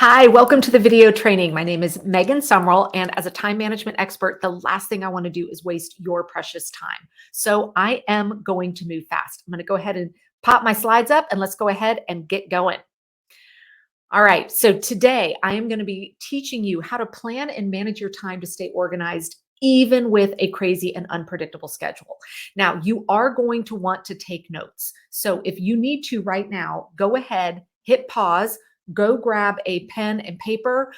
Hi, welcome to the video training. My name is Megan Sumrell, and as a time management expert, the last thing I want to do is waste your precious time. So I am going to move fast. I'm going to go ahead and pop my slides up and let's go ahead and get going. All right, so today I am going to be teaching you how to plan and manage your time to stay organized even with a crazy and unpredictable schedule. Now, you are going to want to take notes. So if you need to right now, go ahead, hit pause, go grab a pen and paper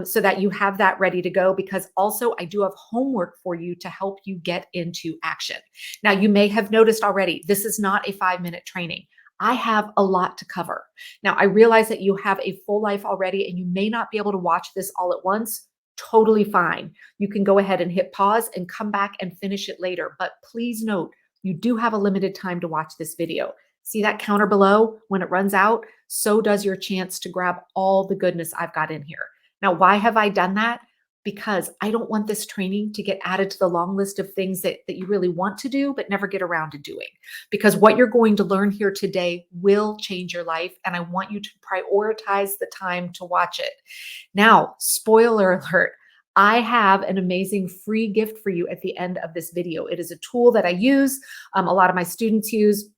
so that you have that ready to go, because also I do have homework for you to help you get into action. Now, you may have noticed already, this is not a 5-minute training. I have a lot to cover. Now, I realize that you have a full life already and you may not be able to watch this all at once. Totally fine. You can go ahead and hit pause and come back and finish it later. But please note, you do have a limited time to watch this video. See that counter below? When it runs out, so does your chance to grab all the goodness I've got in here. Now, why have I done that? Because I don't want this training to get added to the long list of things that you really want to do, but never get around to doing. Because what you're going to learn here today will change your life, and I want you to prioritize the time to watch it. Now, spoiler alert, I have an amazing free gift for you at the end of this video. It is a tool that I use, a lot of my students use,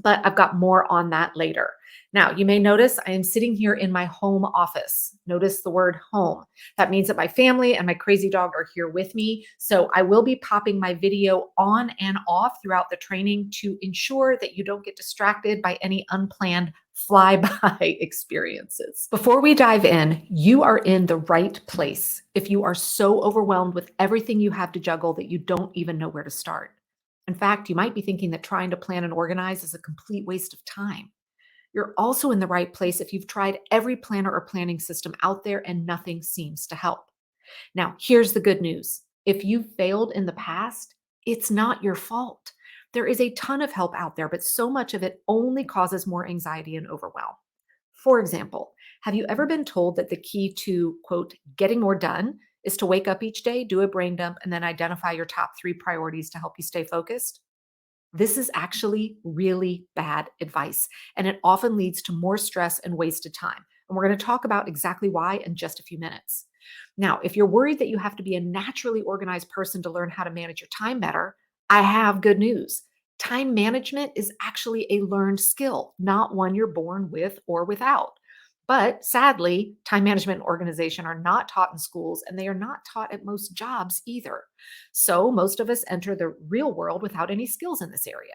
but I've got more on that later. Now, you may notice I am sitting here in my home office. Notice the word home. That means that my family and my crazy dog are here with me. So I will be popping my video on and off throughout the training to ensure that you don't get distracted by any unplanned flyby experiences. Before we dive in, you are in the right place if you are so overwhelmed with everything you have to juggle that you don't even know where to start. In fact, you might be thinking that trying to plan and organize is a complete waste of time. You're also in the right place if you've tried every planner or planning system out there and nothing seems to help. Now, here's the good news. If you've failed in the past, it's not your fault. There is a ton of help out there, but so much of it only causes more anxiety and overwhelm. For example, have you ever been told that the key to, quote, getting more done is to wake up each day, do a brain dump, and then identify your top 3 priorities to help you stay focused? This is actually really bad advice, and it often leads to more stress and wasted time. And we're going to talk about exactly why in just a few minutes. Now, if you're worried that you have to be a naturally organized person to learn how to manage your time better, I have good news. Time management is actually a learned skill, not one you're born with or without. But sadly, time management and organization are not taught in schools, and they are not taught at most jobs either. So most of us enter the real world without any skills in this area.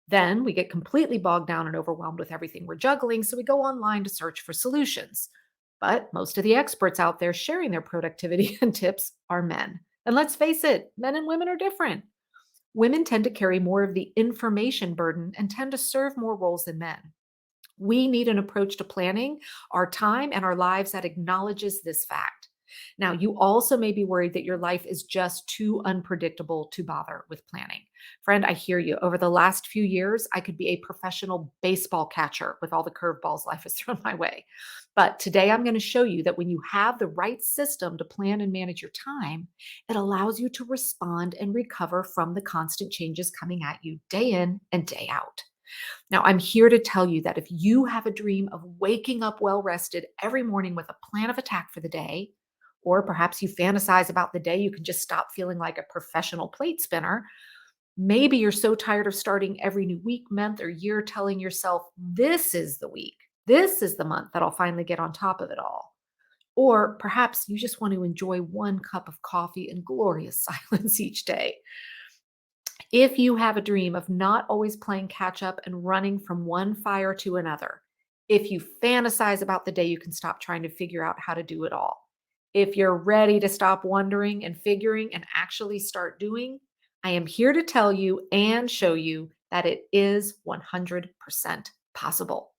Then we get completely bogged down and overwhelmed with everything we're juggling, so we go online to search for solutions. But most of the experts out there sharing their productivity and tips are men. And let's face it, men and women are different. Women tend to carry more of the information burden and tend to serve more roles than men. We need an approach to planning our time and our lives that acknowledges this fact. Now, you also may be worried that your life is just too unpredictable to bother with planning. Friend, I hear you. Over the last few years, I could be a professional baseball catcher with all the curveballs life has thrown my way. But today I'm going to show you that when you have the right system to plan and manage your time, it allows you to respond and recover from the constant changes coming at you day in and day out. Now, I'm here to tell you that if you have a dream of waking up well rested every morning with a plan of attack for the day, or perhaps you fantasize about the day you can just stop feeling like a professional plate spinner, maybe you're so tired of starting every new week, month, or year telling yourself, this is the week, this is the month that I'll finally get on top of it all. Or perhaps you just want to enjoy one cup of coffee in glorious silence each day. If you have a dream of not always playing catch up and running from one fire to another, if you fantasize about the day you can stop trying to figure out how to do it all, if you're ready to stop wondering and figuring and actually start doing, I am here to tell you and show you that it is 100% possible.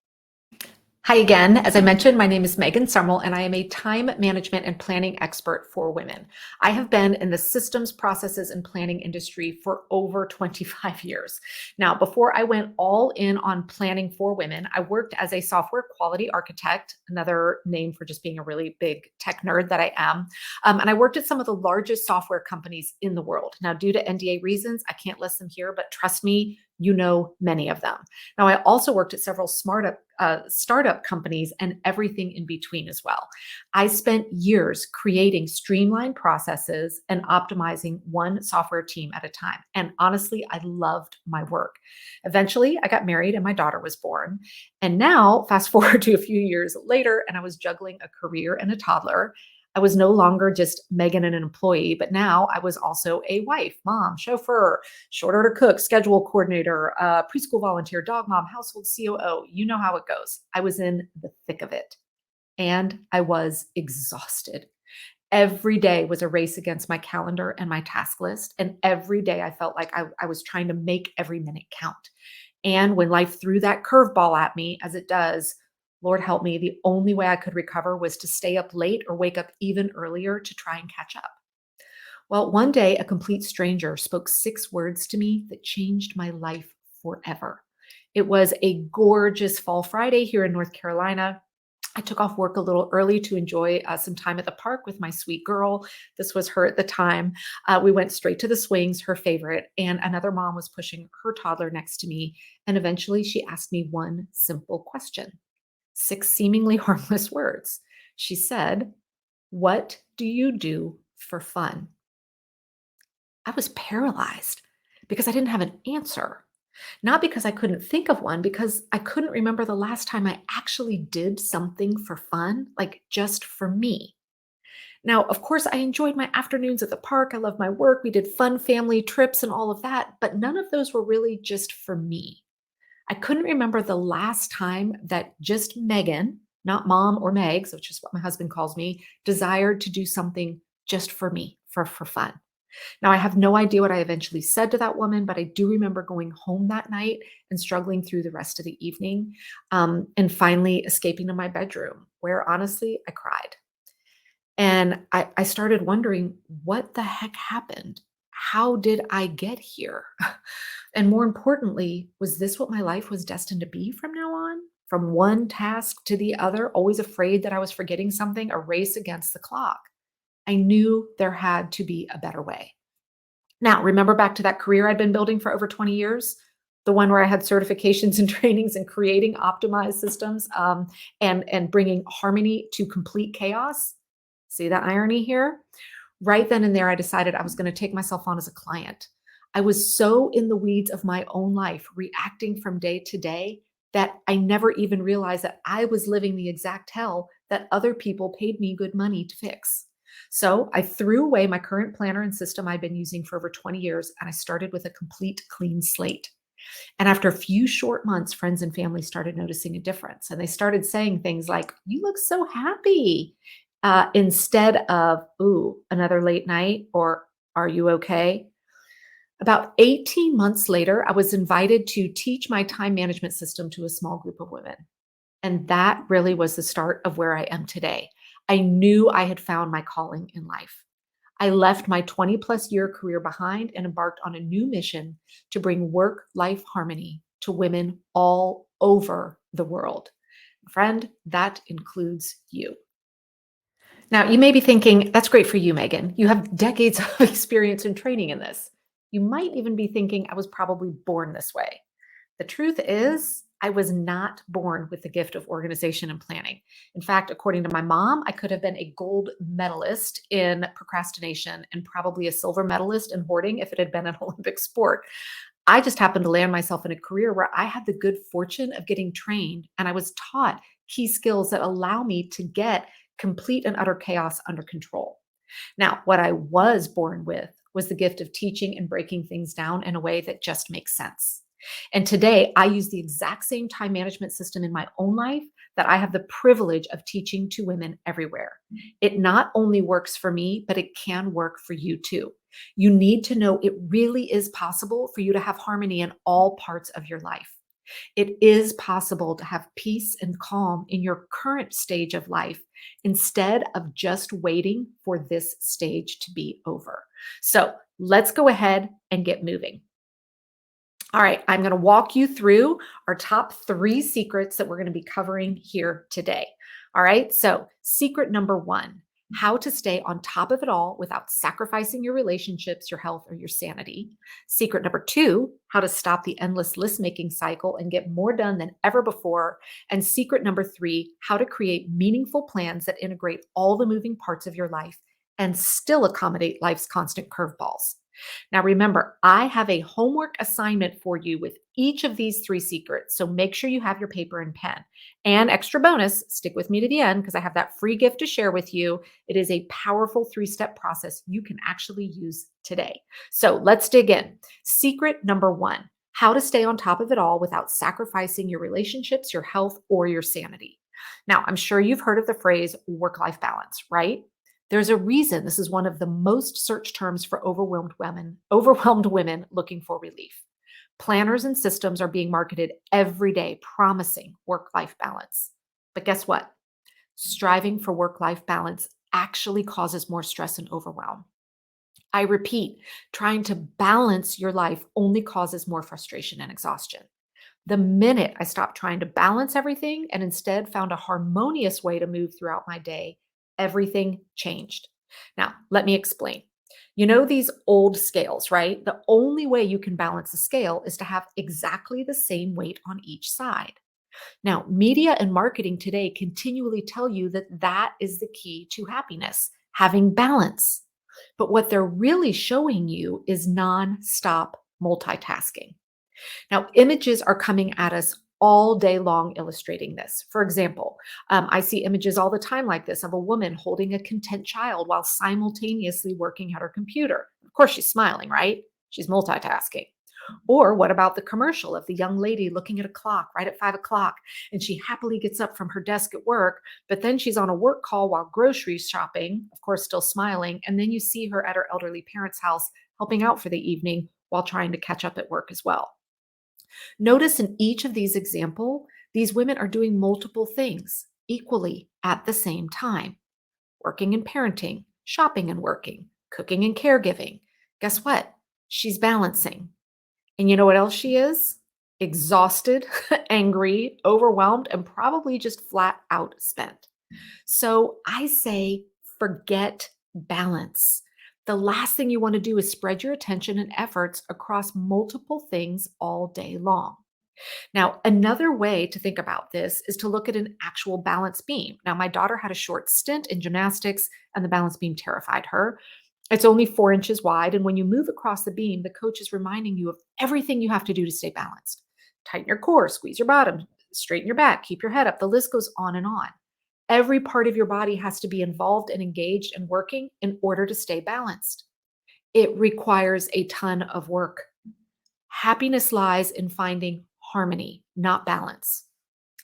Hi again. As I mentioned, my name is Megan Sumrell, and I am a time management and planning expert for women. I have been in the systems, processes, and planning industry for over 25 years. Now, before I went all in on planning for women, I worked as a software quality architect, another name for just being a really big tech nerd that I am. And I worked at some of the largest software companies in the world. Now, due to NDA reasons, I can't list them here, but trust me, You know many of them. Now, I also worked at several startup companies and everything in between as well. I spent years creating streamlined processes and optimizing one software team at a time. And honestly, I loved my work. Eventually, I got married and my daughter was born. And now, fast forward to a few years later, and I was juggling a career and a toddler. I was no longer just Megan and an employee, but now I was also a wife, mom, chauffeur, short order cook, schedule coordinator, preschool volunteer, dog mom, household COO. You know how it goes. I was in the thick of it and I was exhausted. Every day was a race against my calendar and my task list. And every day I felt like I was trying to make every minute count. And when life threw that curveball at me, as it does, Lord help me, the only way I could recover was to stay up late or wake up even earlier to try and catch up. Well, one day, a complete stranger spoke 6 words to me that changed my life forever. It was a gorgeous fall Friday here in North Carolina. I took off work a little early to enjoy some time at the park with my sweet girl. This was her at the time. We went straight to the swings, her favorite, and another mom was pushing her toddler next to me. And eventually she asked me one simple question, 6 seemingly harmless words. She said, "What do you do for fun?" I was paralyzed because I didn't have an answer. Not because I couldn't think of one, because I couldn't remember the last time I actually did something for fun, like just for me. Now, of course, I enjoyed my afternoons at the park. I loved my work. We did fun family trips and all of that, but none of those were really just for me. I couldn't remember the last time that just Megan, not mom or Megs, which is what my husband calls me, desired to do something just for me, for fun. Now, I have no idea what I eventually said to that woman, but I do remember going home that night and struggling through the rest of the evening, and finally escaping to my bedroom, where honestly, I cried. And I started wondering, what the heck happened? How did I get here? And more importantly, was this what my life was destined to be from now on? From one task to the other, always afraid that I was forgetting something, a race against the clock. I knew there had to be a better way. Now, remember back to that career I'd been building for over 20 years? The one where I had certifications and trainings in creating optimized systems, and bringing harmony to complete chaos? See the irony here? Right then and there, I decided I was going to take myself on as a client. I was so in the weeds of my own life, reacting from day to day, that I never even realized that I was living the exact hell that other people paid me good money to fix. So I threw away my current planner and system I've been using for over 20 years, and I started with a complete clean slate. And after a few short months, friends and family started noticing a difference. And they started saying things like, "You look so happy," instead of, "Ooh, another late night," or "Are you okay?" About 18 months later, I was invited to teach my time management system to a small group of women. And that really was the start of where I am today. I knew I had found my calling in life. I left my 20 plus year career behind and embarked on a new mission to bring work life harmony to women all over the world. Friend, that includes you. Now, you may be thinking, that's great for you, Megan. You have decades of experience and training in this. You might even be thinking, I was probably born this way. The truth is, I was not born with the gift of organization and planning. In fact, according to my mom, I could have been a gold medalist in procrastination and probably a silver medalist in hoarding if it had been an Olympic sport. I just happened to land myself in a career where I had the good fortune of getting trained and I was taught key skills that allow me to get complete and utter chaos under control. Now, what I was born with was the gift of teaching and breaking things down in a way that just makes sense. And today, I use the exact same time management system in my own life that I have the privilege of teaching to women everywhere. It not only works for me, but it can work for you too. You need to know it really is possible for you to have harmony in all parts of your life. It is possible to have peace and calm in your current stage of life instead of just waiting for this stage to be over. So let's go ahead and get moving. All right, I'm going to walk you through our top 3 secrets that we're going to be covering here today. All right, so secret number 1, how to stay on top of it all without sacrificing your relationships, your health, or your sanity. Secret number two, how to stop the endless list making cycle and get more done than ever before. And secret number three, how to create meaningful plans that integrate all the moving parts of your life and still accommodate life's constant curveballs. Now, remember, I have a homework assignment for you with each of these three secrets. So make sure you have your paper and pen. And extra bonus, stick with me to the end because I have that free gift to share with you. It is a powerful 3-step process you can actually use today. So let's dig in. Secret number one, how to stay on top of it all without sacrificing your relationships, your health, or your sanity. Now, I'm sure you've heard of the phrase work life balance, right? There's a reason this is one of the most searched terms for overwhelmed women looking for relief. Planners and systems are being marketed every day promising work-life balance. But guess what? Striving for work-life balance actually causes more stress and overwhelm. I repeat, trying to balance your life only causes more frustration and exhaustion. The minute I stopped trying to balance everything and instead found a harmonious way to move throughout my day, everything changed. Now, let me explain. You know these old scales, right? The only way you can balance a scale is to have exactly the same weight on each side. Now, media and marketing today continually tell you that that is the key to happiness, having balance. But what they're really showing you is non-stop multitasking. Now, images are coming at us all day long illustrating this. For example, I see images all the time like this of a woman holding a content child while simultaneously working at her computer. Of course, she's smiling, right? She's multitasking. Or what about the commercial of the young lady looking at a clock right at 5 o'clock and she happily gets up from her desk at work, but then she's on a work call while grocery shopping, of course, still smiling. And then you see her at her elderly parents' house helping out for the evening while trying to catch up at work as well. Notice in each of these examples, these women are doing multiple things equally at the same time, working and parenting, shopping and working, cooking and caregiving. Guess what? She's balancing. And you know what else she is? Exhausted, angry, overwhelmed, and probably just flat out spent. So I say, forget balance. The last thing you want to do is spread your attention and efforts across multiple things all day long. Now, another way to think about this is to look at an actual balance beam. Now, my daughter had a short stint in gymnastics, and the balance beam terrified her. It's only 4 inches wide. And when you move across the beam, the coach is reminding you of everything you have to do to stay balanced. Tighten your core, squeeze your bottom, straighten your back, keep your head up. The list goes on and on. Every part of your body has to be involved and engaged and working in order to stay balanced. It requires a ton of work. Happiness lies in finding harmony, not balance.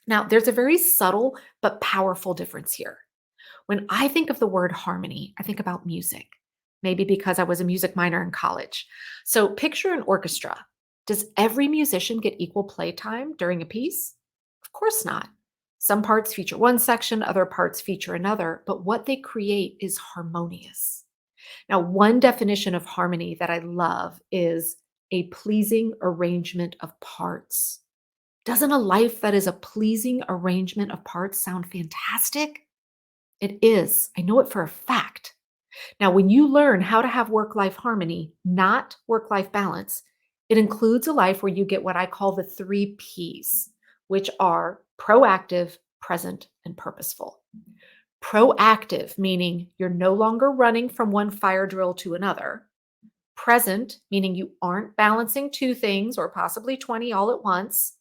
Now, there's a very subtle but powerful difference here. When I think of the word harmony, I think about music, maybe because I was a music minor in college. So picture an orchestra. Does every musician get equal playtime during a piece? Of course not. Some parts feature one section, other parts feature another, but what they create is harmonious. Now, one definition of harmony that I love is a pleasing arrangement of parts. Doesn't a life that is a pleasing arrangement of parts sound fantastic? It is. I know it for a fact. Now, when you learn how to have work life harmony, not work life balance, it includes a life where you get what I call the 3 Ps, which are proactive, present, and purposeful. Proactive, meaning you're no longer running from one fire drill to another. Present, meaning you aren't balancing 2 things or possibly 20 all at once.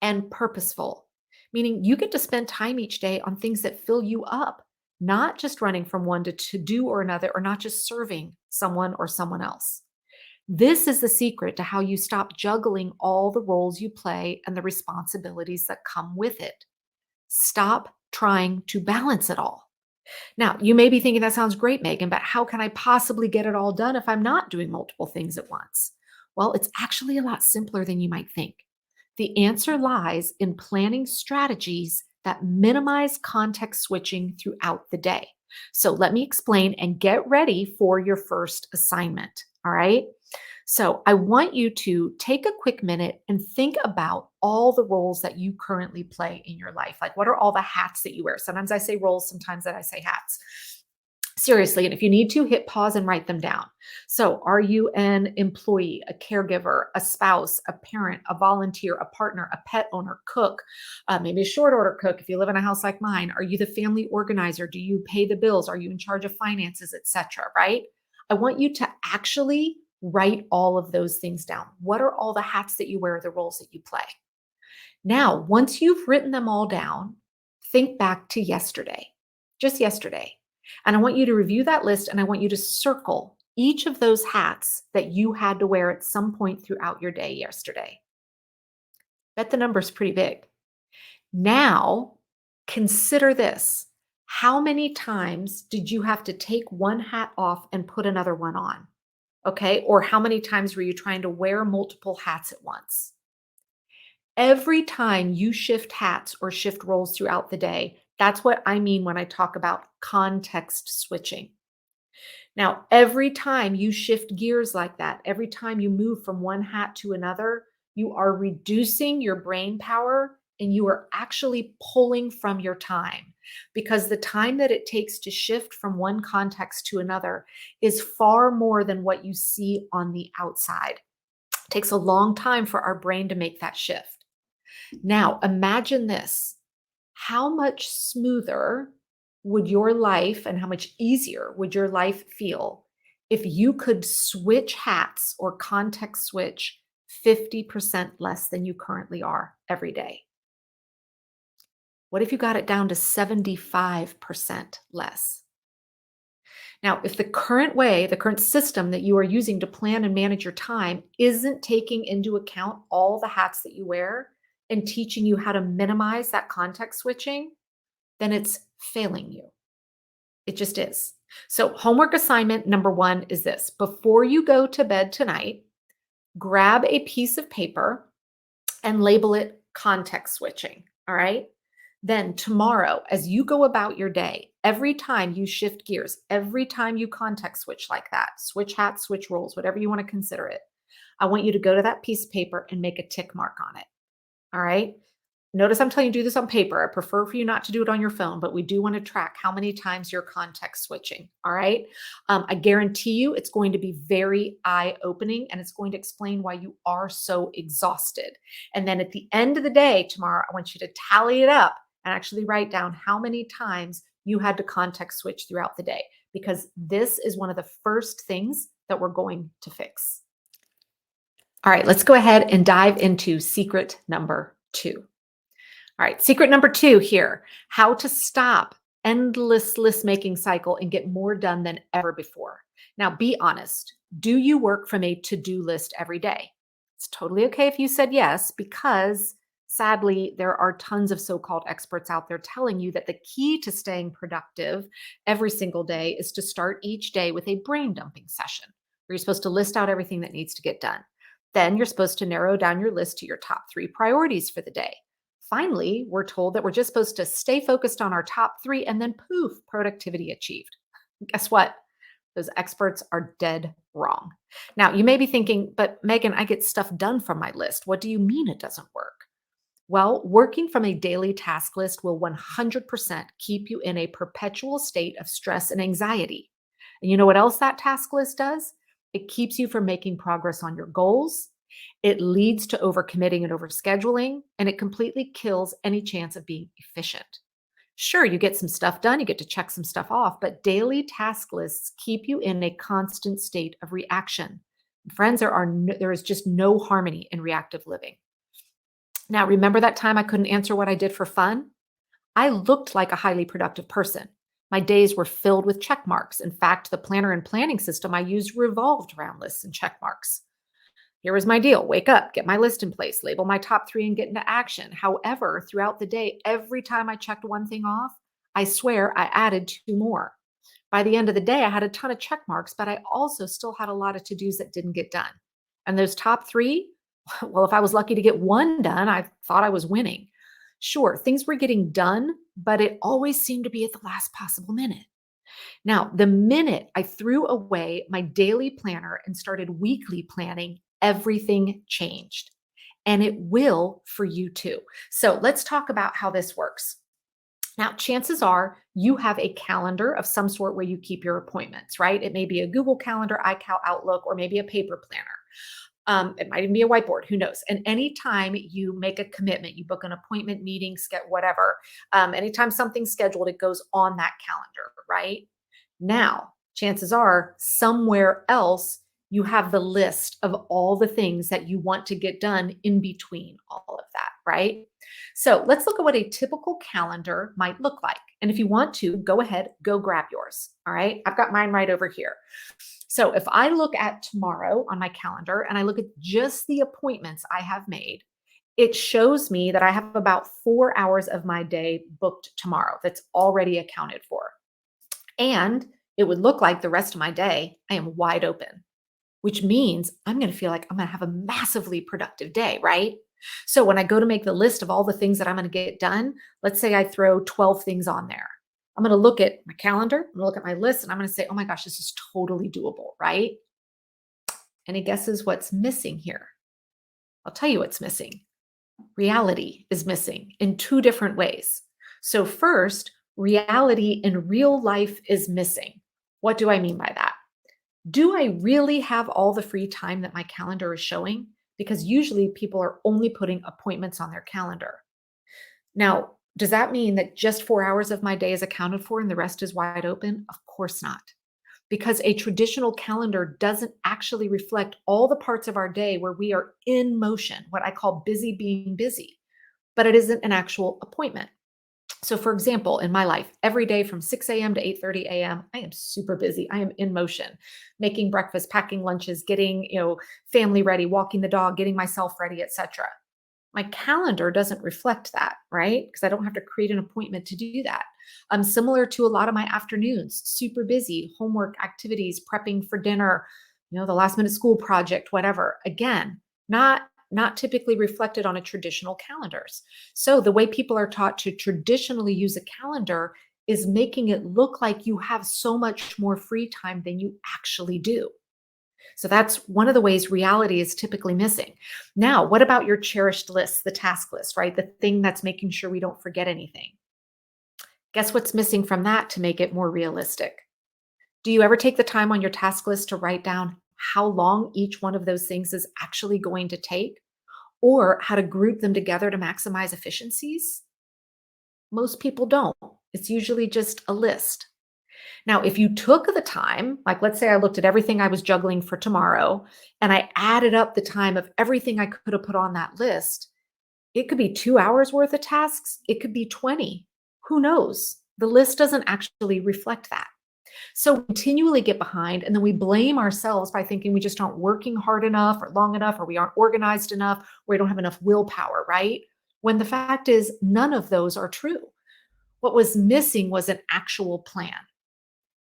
And purposeful, meaning you get to spend time each day on things that fill you up, not just running from one to do or another, or not just serving someone or someone else. This is the secret to how you stop juggling all the roles you play and the responsibilities that come with it. Stop trying to balance it all. Now, you may be thinking that sounds great, Megan, but how can I possibly get it all done if I'm not doing multiple things at once? Well, it's actually a lot simpler than you might think. The answer lies in planning strategies that minimize context switching throughout the day. So let me explain and get ready for your first assignment. All right. So I want you to take a quick minute and think about all the roles that you currently play in your life. Like, what are all the hats that you wear? Sometimes I say roles, sometimes that I say hats. Seriously, and if you need to, hit pause and write them down. So, are you an employee, a caregiver, a spouse, a parent, a volunteer, a partner, a pet owner, cook, maybe a short order cook if you live in a house like mine? Are you the family organizer? Do you pay the bills? Are you in charge of finances, etc.? Right? I want you to actually write all of those things down. What are all the hats that you wear, the roles that you play? Now, once you've written them all down, think back to yesterday, just yesterday. And I want you to review that list and I want you to circle each of those hats that you had to wear at some point throughout your day yesterday. Bet the number's pretty big. Now, consider this. How many times did you have to take one hat off and put another one on? Okay. Or how many times were you trying to wear multiple hats at once? Every time you shift hats or shift roles throughout the day, that's what I mean when I talk about context switching. Now, every time you shift gears like that, every time you move from one hat to another, you are reducing your brain power and you are actually pulling from your time because the time that it takes to shift from one context to another is far more than what you see on the outside. It takes a long time for our brain to make that shift. Now, imagine this. How much smoother would your life and how much easier would your life feel if you could switch hats or context switch 50% less than you currently are every day? What if you got it down to 75% less? Now, if the current way, the current system that you are using to plan and manage your time isn't taking into account all the hats that you wear and teaching you how to minimize that context switching, then it's failing you. It just is. So, homework assignment number one is this: before you go to bed tonight, grab a piece of paper and label it context switching. All right. Then tomorrow, as you go about your day, every time you shift gears, every time you context switch like that, switch hats, switch roles, whatever you want to consider it, I want you to go to that piece of paper and make a tick mark on it. All right. Notice I'm telling you to do this on paper. I prefer for you not to do it on your phone, but we do want to track how many times you're context switching. All right. I guarantee you it's going to be very eye opening and it's going to explain why you are so exhausted. And then at the end of the day, tomorrow, I want you to tally it up and actually write down how many times you had to context switch throughout the day, because this is one of the first things that we're going to fix. All right, let's go ahead and dive into secret number 2. All right, secret number 2 here: how to stop endless list making cycle and get more done than ever before. Now, be honest. Do you work from a to-do list every day? It's totally okay if you said yes, because sadly, there are tons of so-called experts out there telling you that the key to staying productive every single day is to start each day with a brain dumping session where you're supposed to list out everything that needs to get done. Then you're supposed to narrow down your list to your top 3 priorities for the day. Finally, we're told that we're just supposed to stay focused on our top 3 and then poof, productivity achieved. Guess what? Those experts are dead wrong. Now, you may be thinking, but Megan, I get stuff done from my list. What do you mean it doesn't work? Well, working from a daily task list will 100% keep you in a perpetual state of stress and anxiety. And you know what else that task list does? It keeps you from making progress on your goals. It leads to overcommitting and overscheduling, and it completely kills any chance of being efficient. Sure, you get some stuff done, you get to check some stuff off, but daily task lists keep you in a constant state of reaction. Friends, there is just no harmony in reactive living. Now, remember that time I couldn't answer what I did for fun? I looked like a highly productive person. My days were filled with check marks. In fact, the planner and planning system I used revolved around lists and check marks. Here was my deal: wake up, get my list in place, label my top 3, and get into action. However, throughout the day, every time I checked one thing off, I swear I added 2 more. By the end of the day, I had a ton of check marks, but I also still had a lot of to-dos that didn't get done. And those top 3, well, if I was lucky to get one done, I thought I was winning. Sure, things were getting done, but it always seemed to be at the last possible minute. Now, the minute I threw away my daily planner and started weekly planning, everything changed. And it will for you too. So let's talk about how this works. Now, chances are you have a calendar of some sort where you keep your appointments, right? It may be a Google Calendar, iCal, Outlook, or maybe a paper planner. It might even be a whiteboard, who knows? And anytime you make a commitment, you book an appointment, meeting, whatever, anytime something's scheduled, it goes on that calendar, right? Now, chances are somewhere else you have the list of all the things that you want to get done in between all of that, right? So let's look at what a typical calendar might look like. And if you want to, go ahead, go grab yours. All right. I've got mine right over here. So if I look at tomorrow on my calendar and I look at just the appointments I have made, it shows me that I have about 4 hours of my day booked tomorrow that's already accounted for. And it would look like the rest of my day, I am wide open, which means I'm going to feel like I'm going to have a massively productive day, right? So when I go to make the list of all the things that I'm going to get done, let's say I throw 12 things on there. I'm going to look at my calendar, I'm going to look at my list, and I'm going to say, oh my gosh, this is totally doable, right? Any guesses what's missing here? I'll tell you what's missing. Reality is missing in two different ways. So first, reality in real life is missing. What do I mean by that? Do I really have all the free time that my calendar is showing? Because usually people are only putting appointments on their calendar. Now, does that mean that just 4 hours of my day is accounted for and the rest is wide open? Of course not. Because a traditional calendar doesn't actually reflect all the parts of our day where we are in motion, what I call busy being busy, but it isn't an actual appointment. So for example, in my life, every day from 6 a.m. to 8:30 a.m., I am super busy. I am in motion, making breakfast, packing lunches, getting, family ready, walking the dog, getting myself ready, etc. My calendar doesn't reflect that, right? Because I don't have to create an appointment to do that. I'm similar to a lot of my afternoons, super busy, homework, activities, prepping for dinner, the last minute school project, whatever. Again, not typically reflected on a traditional calendars. So the way people are taught to traditionally use a calendar is making it look like you have so much more free time than you actually do. So that's one of the ways reality is typically missing. Now, what about your cherished lists, the task list, right? The thing that's making sure we don't forget anything. Guess what's missing from that to make it more realistic? Do you ever take the time on your task list to write down how long each one of those things is actually going to take or how to group them together to maximize efficiencies? Most people don't. It's usually just a list. Now, if you took the time, like let's say I looked at everything I was juggling for tomorrow and I added up the time of everything I could have put on that list, it could be 2 hours worth of tasks. It could be 20. Who knows? The list doesn't actually reflect that. So we continually get behind and then we blame ourselves by thinking we just aren't working hard enough or long enough, or we aren't organized enough, or we don't have enough willpower, right? When the fact is, none of those are true. What was missing was an actual plan.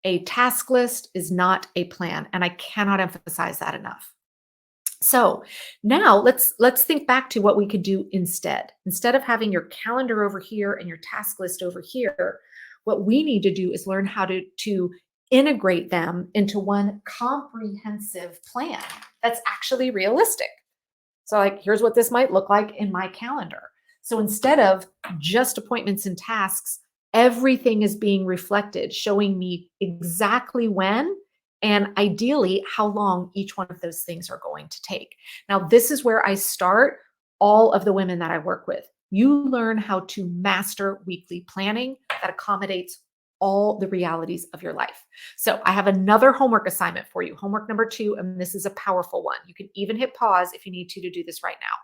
A task list is not a plan, and I cannot emphasize that enough. So now let's think back to what we could do instead. Instead of having your calendar over here and your task list over here, what we need to do is learn how to integrate them into one comprehensive plan that's actually realistic. So like, here's what this might look like in my calendar. So instead of just appointments and tasks, everything is being reflected, showing me exactly when and ideally how long each one of those things are going to take. Now, this is where I start all of the women that I work with. You learn how to master weekly planning that accommodates all the realities of your life. So I have another homework assignment for you, homework number 2, and this is a powerful one. You can even hit pause if you need to do this right now.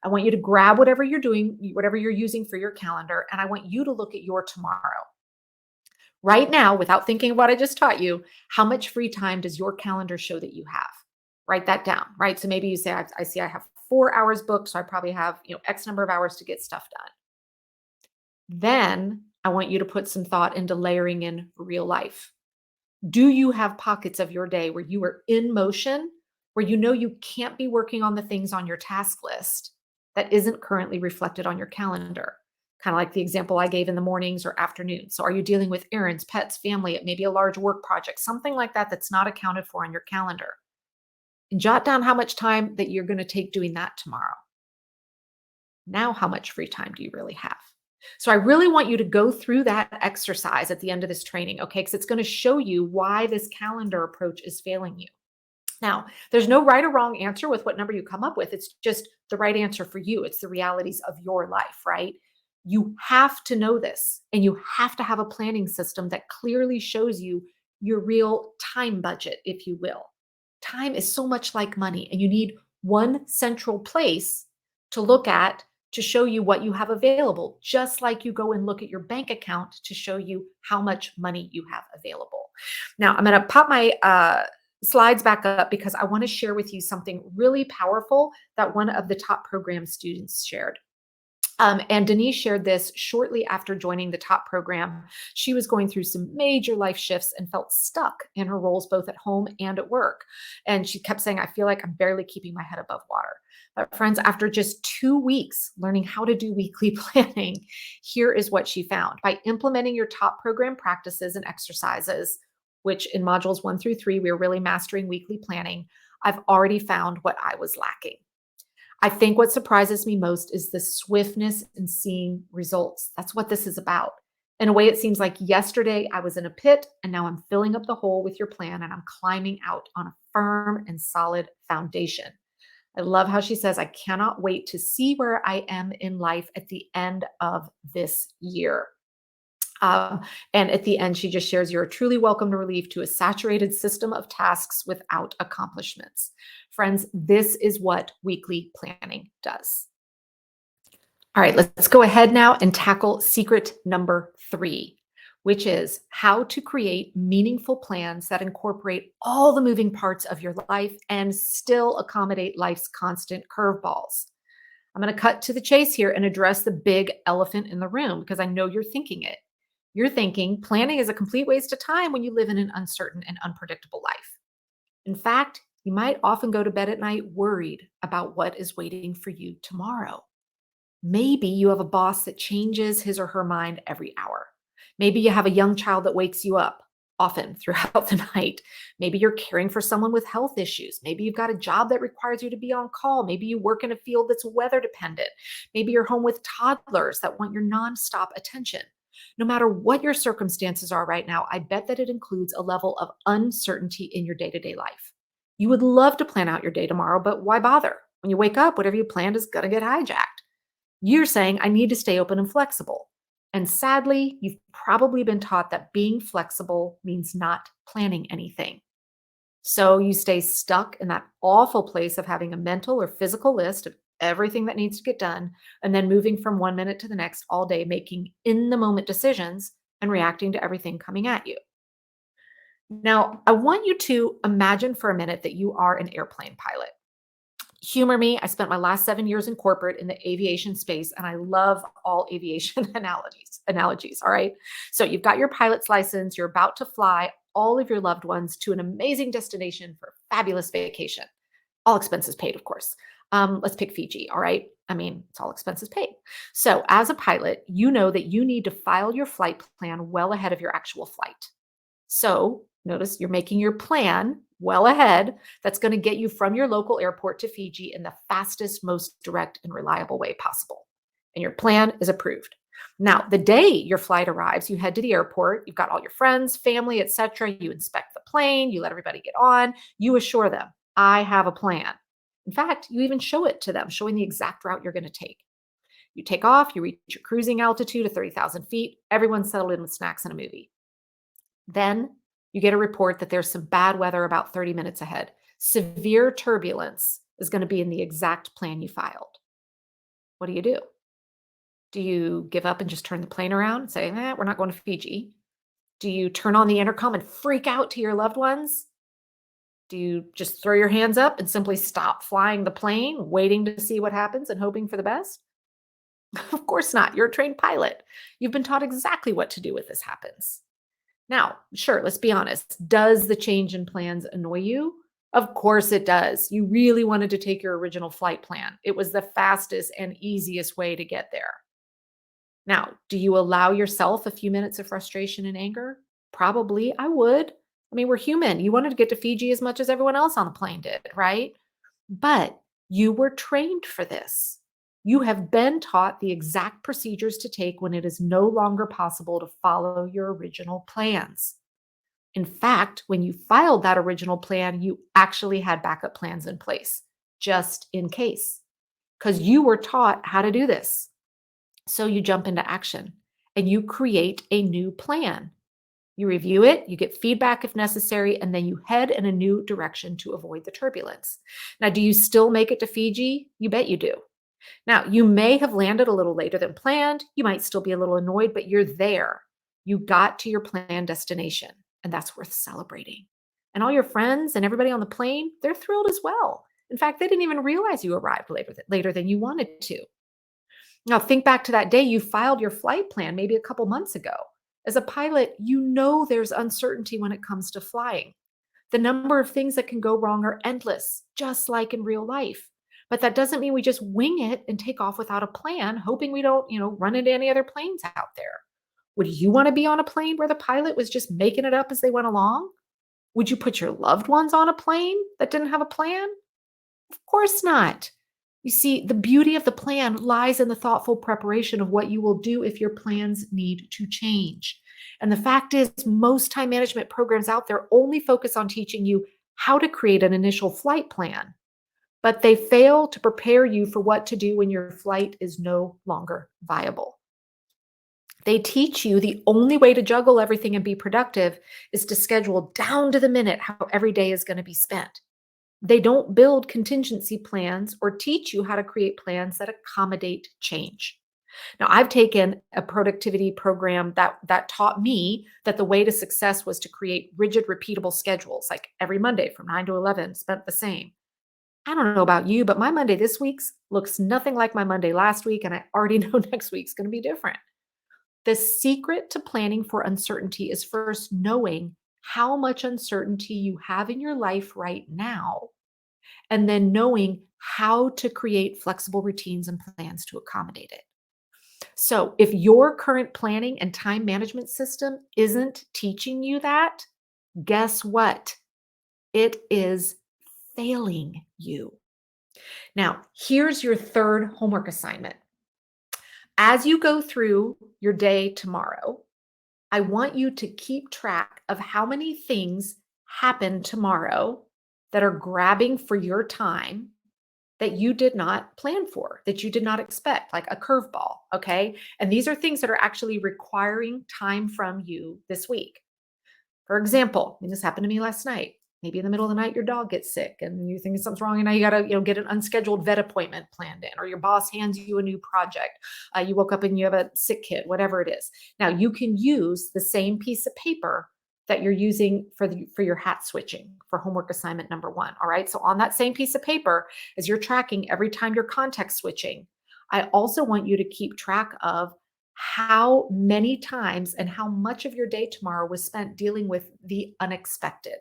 I want you to grab whatever you're doing, whatever you're using for your calendar, and I want you to look at your tomorrow. Right now, without thinking of what I just taught you, how much free time does your calendar show that you have? Write that down, right? So maybe you say, I see I have 4 hours booked, so I probably have, X number of hours to get stuff done. Then I want you to put some thought into layering in real life. Do you have pockets of your day where you are in motion, where you can't be working on the things on your task list that isn't currently reflected on your calendar? Kind of like the example I gave in the mornings or afternoons. So are you dealing with errands, pets, family, maybe a large work project, something like that that's not accounted for on your calendar? And jot down how much time that you're going to take doing that tomorrow. Now, how much free time do you really have? So I really want you to go through that exercise at the end of this training, okay? Because it's going to show you why this calendar approach is failing you. Now, there's no right or wrong answer with what number you come up with. It's just the right answer for you. It's the realities of your life, right? You have to know this, and you have to have a planning system that clearly shows you your real time budget, if you will. Time is so much like money, and you need one central place to look at to show you what you have available, just like you go and look at your bank account to show you how much money you have available. Now, I'm going to pop my slides back up because I want to share with you something really powerful that one of the top program students shared. And Denise shared this shortly after joining the top program. She was going through some major life shifts and felt stuck in her roles, both at home and at work. And she kept saying, I feel like I'm barely keeping my head above water. But friends, after just 2 weeks learning how to do weekly planning, here is what she found. By implementing your top program practices and exercises, which in modules 1 through 3, we are really mastering weekly planning, I've already found what I was lacking. I think what surprises me most is the swiftness in seeing results. That's what this is about. In a way, it seems like yesterday I was in a pit and now I'm filling up the hole with your plan and I'm climbing out on a firm and solid foundation. I love how she says, I cannot wait to see where I am in life at the end of this year. Um, and at the end, she just shares, you're truly welcome to relief to a saturated system of tasks without accomplishments. Friends, this is what weekly planning does. All right, let's go ahead now and tackle secret number 3, which is how to create meaningful plans that incorporate all the moving parts of your life and still accommodate life's constant curveballs. I'm going to cut to the chase here and address the big elephant in the room because I know you're thinking it. You're thinking planning is a complete waste of time when you live in an uncertain and unpredictable life. In fact, you might often go to bed at night worried about what is waiting for you tomorrow. Maybe you have a boss that changes his or her mind every hour. Maybe you have a young child that wakes you up often throughout the night. Maybe you're caring for someone with health issues. Maybe you've got a job that requires you to be on call. Maybe you work in a field that's weather dependent. Maybe you're home with toddlers that want your nonstop attention. No matter what your circumstances are right now, I bet that it includes a level of uncertainty in your day to day life. You would love to plan out your day tomorrow, but why bother? When you wake up, whatever you planned is going to get hijacked. You're saying, I need to stay open and flexible. And sadly, you've probably been taught that being flexible means not planning anything. So you stay stuck in that awful place of having a mental or physical list of everything that needs to get done, and then moving from one minute to the next all day, making in the moment decisions and reacting to everything coming at you. Now, I want you to imagine for a minute that you are an airplane pilot. Humor me, I spent my last 7 years in corporate in the aviation space, and I love all aviation analogies, all right? So you've got your pilot's license, you're about to fly all of your loved ones to an amazing destination for a fabulous vacation. All expenses paid, of course. Let's pick Fiji, all right? I mean, it's all expenses paid. So as a pilot, you know that you need to file your flight plan well ahead of your actual flight. So notice you're making your plan well ahead that's going to get you from your local airport to Fiji in the fastest, most direct and reliable way possible. And your plan is approved. Now, the day your flight arrives, you head to the airport, you've got all your friends, family, etc. You inspect the plane, you let everybody get on, you assure them, I have a plan. In fact, you even show it to them, showing the exact route you're going to take. You take off, you reach your cruising altitude of 30,000 feet, everyone's settled in with snacks and a movie. Then you get a report that there's some bad weather about 30 minutes ahead. Severe turbulence is going to be in the exact plan you filed. What do? Do you give up and just turn the plane around and say, we're not going to Fiji? Do you turn on the intercom and freak out to your loved ones? Do you just throw your hands up and simply stop flying the plane, waiting to see what happens and hoping for the best? Of course not. You're a trained pilot. You've been taught exactly what to do if this happens. Now, sure, let's be honest. Does the change in plans annoy you? Of course it does. You really wanted to take your original flight plan. It was the fastest and easiest way to get there. Now, do you allow yourself a few minutes of frustration and anger? Probably, I would. I mean, we're human. You wanted to get to Fiji as much as everyone else on the plane did, right? But you were trained for this. You have been taught the exact procedures to take when it is no longer possible to follow your original plans. In fact, when you filed that original plan, you actually had backup plans in place just in case because you were taught how to do this. So you jump into action and you create a new plan. You review it, you get feedback if necessary, and then you head in a new direction to avoid the turbulence. Now, do you still make it to Fiji? You bet you do. Now, you may have landed a little later than planned. You might still be a little annoyed, but you're there. You got to your planned destination, and that's worth celebrating. And all your friends and everybody on the plane, they're thrilled as well. In fact, they didn't even realize you arrived later than you wanted to. Now, think back to that day you filed your flight plan maybe a couple months ago. As a pilot, you know there's uncertainty when it comes to flying. The number of things that can go wrong are endless, just like in real life. But that doesn't mean we just wing it and take off without a plan, hoping we don't, run into any other planes out there. Would you want to be on a plane where the pilot was just making it up as they went along? Would you put your loved ones on a plane that didn't have a plan? Of course not. You see, the beauty of the plan lies in the thoughtful preparation of what you will do if your plans need to change. And the fact is, most time management programs out there only focus on teaching you how to create an initial flight plan, but they fail to prepare you for what to do when your flight is no longer viable. They teach you the only way to juggle everything and be productive is to schedule down to the minute how every day is going to be spent. They don't build contingency plans or teach you how to create plans that accommodate change. Now, I've taken a productivity program that taught me that the way to success was to create rigid, repeatable schedules, like every Monday from 9 to 11 spent the same. I don't know about you, but my Monday this week's looks nothing like my Monday last week, and I already know next week's going to be different. The secret to planning for uncertainty is first knowing how much uncertainty you have in your life right now, and then knowing how to create flexible routines and plans to accommodate it. So, if your current planning and time management system isn't teaching you that, guess what? It is failing you. Now, here's your third homework assignment. As you go through your day tomorrow, I want you to keep track of how many things happen tomorrow that are grabbing for your time that you did not plan for, that you did not expect, like a curveball. Okay. And these are things that are actually requiring time from you this week. For example, this happened to me last night. Maybe in the middle of the night, your dog gets sick and you think something's wrong, and now you got to, get an unscheduled vet appointment planned in, or your boss hands you a new project. You woke up and you have a sick kid, whatever it is. Now you can use the same piece of paper that you're using for your hat switching for homework assignment number 1. All right. So on that same piece of paper, as you're tracking every time you're context switching, I also want you to keep track of how many times and how much of your day tomorrow was spent dealing with the unexpected.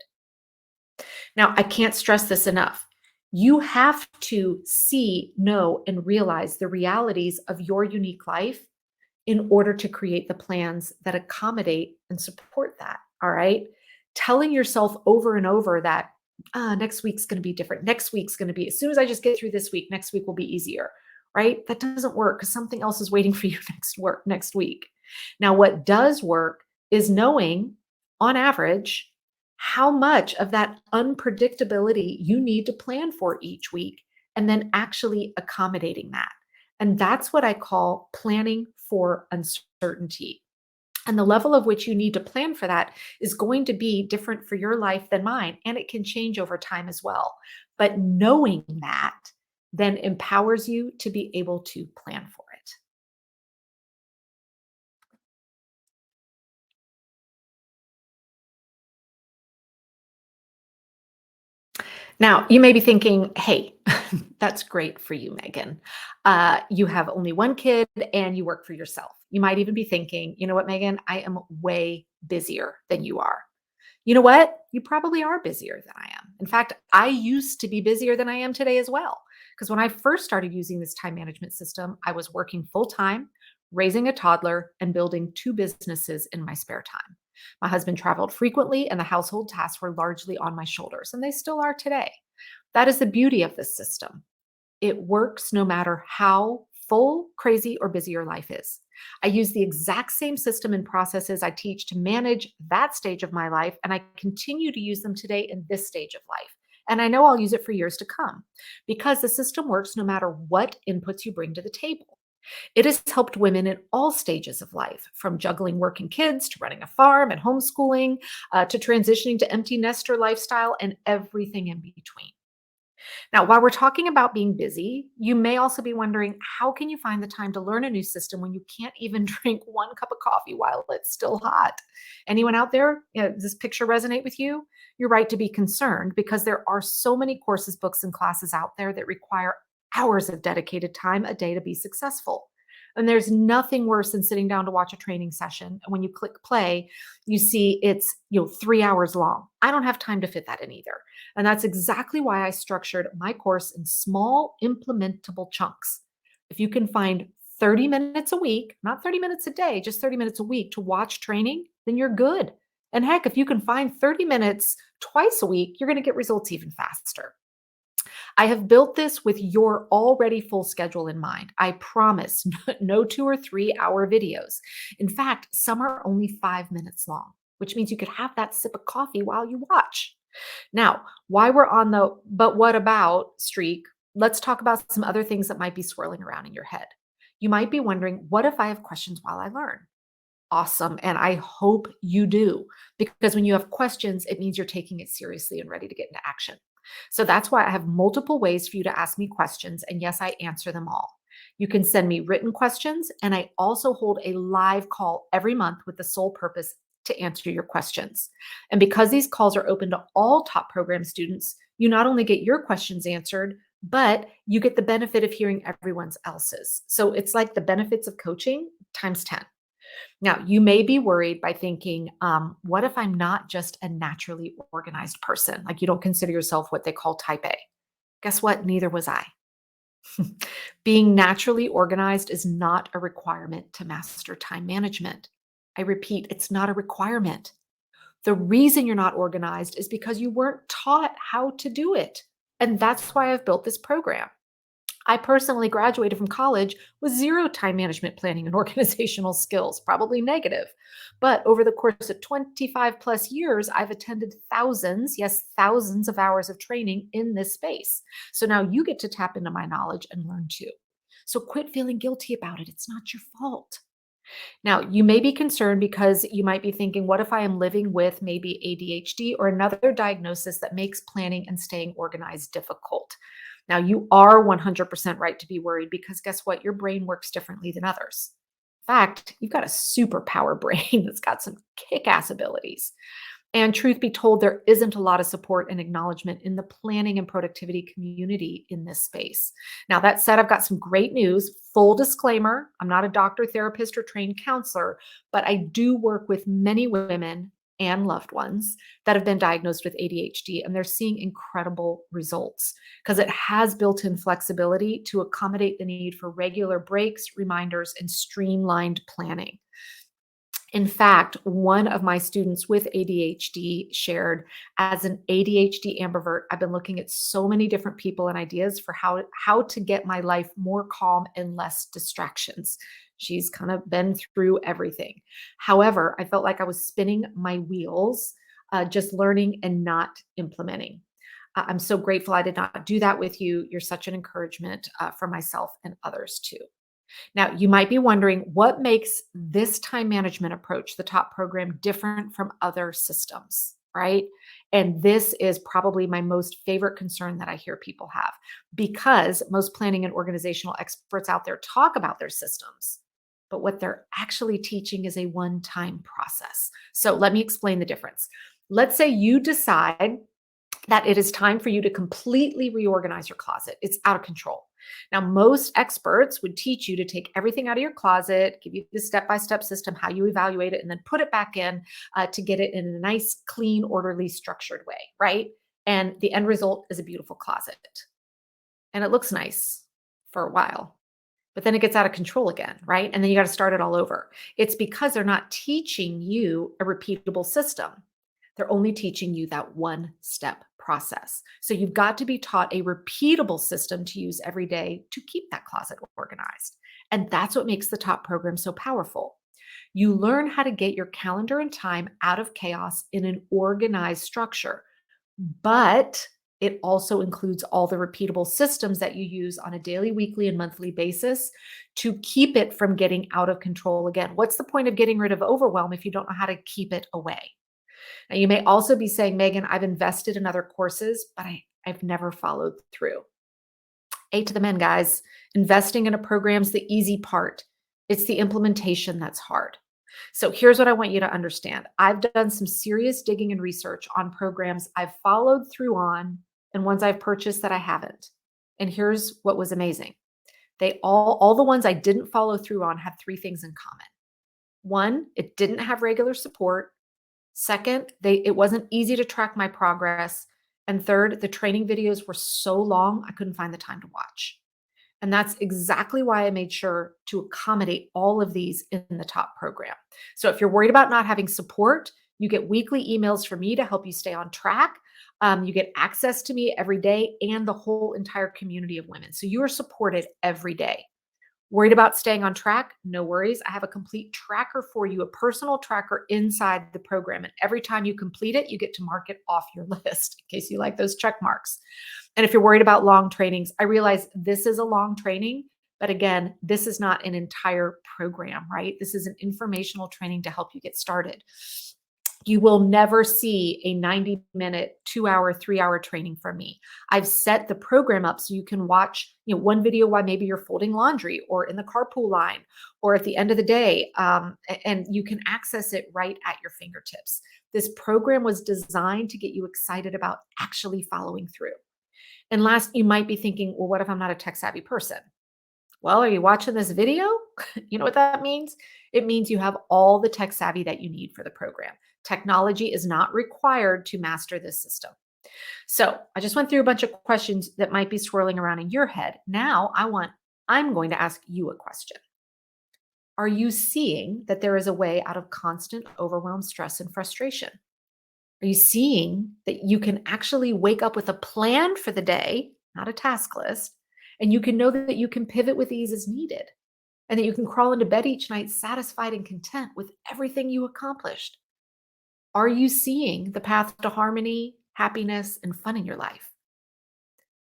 Now, I can't stress this enough. You have to see, know, and realize the realities of your unique life in order to create the plans that accommodate and support that. All right. Telling yourself over and over that next week's going to be different. Next week's going to be, as soon as I just get through this week, next week will be easier. Right. That doesn't work because something else is waiting for you next week. Now, what does work is knowing on average how much of that unpredictability you need to plan for each week and then actually accommodating that. And that's what I call planning for uncertainty. And the level of which you need to plan for that is going to be different for your life than mine, and it can change over time as well. But knowing that then empowers you to be able to plan for it. Now, you may be thinking, hey, that's great for you, Megan. You have only one kid and you work for yourself. You might even be thinking, you know what, Megan, I am way busier than you are. You know what? You probably are busier than I am. In fact, I used to be busier than I am today as well. Because when I first started using this time management system, I was working full time, raising a toddler, and building 2 businesses in my spare time. My husband traveled frequently, and the household tasks were largely on my shoulders, and they still are today. That is the beauty of this system. It works no matter how full, crazy, or busy your life is. I use the exact same system and processes I teach to manage that stage of my life, and I continue to use them today in this stage of life. And I know I'll use it for years to come because the system works no matter what inputs you bring to the table. It has helped women in all stages of life, from juggling work and kids to running a farm and homeschooling, to transitioning to empty nester lifestyle and everything in between. Now, while we're talking about being busy, you may also be wondering, how can you find the time to learn a new system when you can't even drink one cup of coffee while it's still hot? Anyone out there? Does this picture resonate with you? You're right to be concerned because there are so many courses, books, and classes out there that require hours of dedicated time a day to be successful. And there's nothing worse than sitting down to watch a training session. And when you click play, you see it's 3 hours long. I don't have time to fit that in either. And that's exactly why I structured my course in small, implementable chunks. If you can find 30 minutes a week, not 30 minutes a day, just 30 minutes a week to watch training, then you're good. And heck, if you can find 30 minutes twice a week, you're going to get results even faster. I have built this with your already full schedule in mind. I promise no 2 or 3 hour videos. In fact, some are only 5 minutes long, which means you could have that sip of coffee while you watch. Now, why we're on the but what about streak, let's talk about some other things that might be swirling around in your head. You might be wondering, what if I have questions while I learn? Awesome. And I hope you do, because when you have questions, it means you're taking it seriously and ready to get into action. So that's why I have multiple ways for you to ask me questions. And yes, I answer them all. You can send me written questions, and I also hold a live call every month with the sole purpose to answer your questions. And because these calls are open to all top program students, you not only get your questions answered, but you get the benefit of hearing everyone else's. So it's like the benefits of coaching times 10. Now, you may be worried by thinking, what if I'm not just a naturally organized person? Like you don't consider yourself what they call type A. Guess what? Neither was I. Being naturally organized is not a requirement to master time management. I repeat, it's not a requirement. The reason you're not organized is because you weren't taught how to do it. And that's why I've built this program. I personally graduated from college with zero time management planning and organizational skills, probably negative. But over the course of 25 plus years, I've attended thousands, yes, thousands of hours of training in this space. So now you get to tap into my knowledge and learn too. So quit feeling guilty about it. It's not your fault. Now, you may be concerned because you might be thinking, what if I am living with maybe ADHD or another diagnosis that makes planning and staying organized difficult? Now, you are 100% right to be worried because guess what? Your brain works differently than others. In fact, you've got a superpower brain that's got some kick ass abilities. And truth be told, there isn't a lot of support and acknowledgement in the planning and productivity community in this space. Now, that said, I've got some great news. Full disclaimer, I'm not a doctor, therapist, or trained counselor, but I do work with many women and loved ones that have been diagnosed with ADHD, and they're seeing incredible results because it has built in flexibility to accommodate the need for regular breaks, reminders, and streamlined planning. In fact, one of my students with ADHD shared, as an ADHD ambivert, I've been looking at so many different people and ideas for how to get my life more calm and less distractions. She's kind of been through everything. However, I felt like I was spinning my wheels, just learning and not implementing. I'm so grateful I did not do that with you. You're such an encouragement for myself and others too. Now, you might be wondering what makes this time management approach, the top program, different from other systems, right? And this is probably my most favorite concern that I hear people have because most planning and organizational experts out there talk about their systems, but what they're actually teaching is a one-time process. So let me explain the difference. Let's say you decide that it is time for you to completely reorganize your closet. It's out of control. Now, most experts would teach you to take everything out of your closet, give you the step-by-step system, how you evaluate it, and then put it back in to get it in a nice, clean, orderly, structured way, right? And the end result is a beautiful closet. And it looks nice for a while, but then it gets out of control again, right? And then you got to start it all over. It's because they're not teaching you a repeatable system. They're only teaching you that one step process. So you've got to be taught a repeatable system to use every day to keep that closet organized. And that's what makes the top program so powerful. You learn how to get your calendar and time out of chaos in an organized structure, but it also includes all the repeatable systems that you use on a daily, weekly, and monthly basis to keep it from getting out of control again. What's the point of getting rid of overwhelm if you don't know how to keep it away? Now, you may also be saying, Megan, I've invested in other courses, but I've never followed through. A to the men, guys. Investing in a program's the easy part. It's the implementation that's hard. So here's what I want you to understand. I've done some serious digging and research on programs I've followed through on and ones I've purchased that I haven't. And here's what was amazing. They all the ones I didn't follow through on had three things in common. One, it didn't have regular support. Second, it wasn't easy to track my progress. And third, the training videos were so long, I couldn't find the time to watch. And that's exactly why I made sure to accommodate all of these in the top program. So if you're worried about not having support, you get weekly emails from me to help you stay on track. You get access to me every day and the whole entire community of women. So you are supported every day. Worried about staying on track? No worries. I have a complete tracker for you, a personal tracker inside the program. And every time you complete it, you get to mark it off your list in case you like those check marks. And if you're worried about long trainings, I realize this is a long training, but again, this is not an entire program, right? This is an informational training to help you get started. You will never see a 90-minute, 2-hour, 3-hour training from me. I've set the program up so you can watch, one video while maybe you're folding laundry or in the carpool line or at the end of the day, and you can access it right at your fingertips. This program was designed to get you excited about actually following through. And last, you might be thinking, well, what if I'm not a tech savvy person? Well, are you watching this video? You know what that means? It means you have all the tech savvy that you need for the program. Technology is not required to master this system. So I just went through a bunch of questions that might be swirling around in your head. Now I'm going to ask you a question. Are you seeing that there is a way out of constant overwhelm, stress, and frustration? Are you seeing that you can actually wake up with a plan for the day, not a task list, and you can know that you can pivot with ease as needed, and that you can crawl into bed each night satisfied and content with everything you accomplished? Are you seeing the path to harmony, happiness, and fun in your life?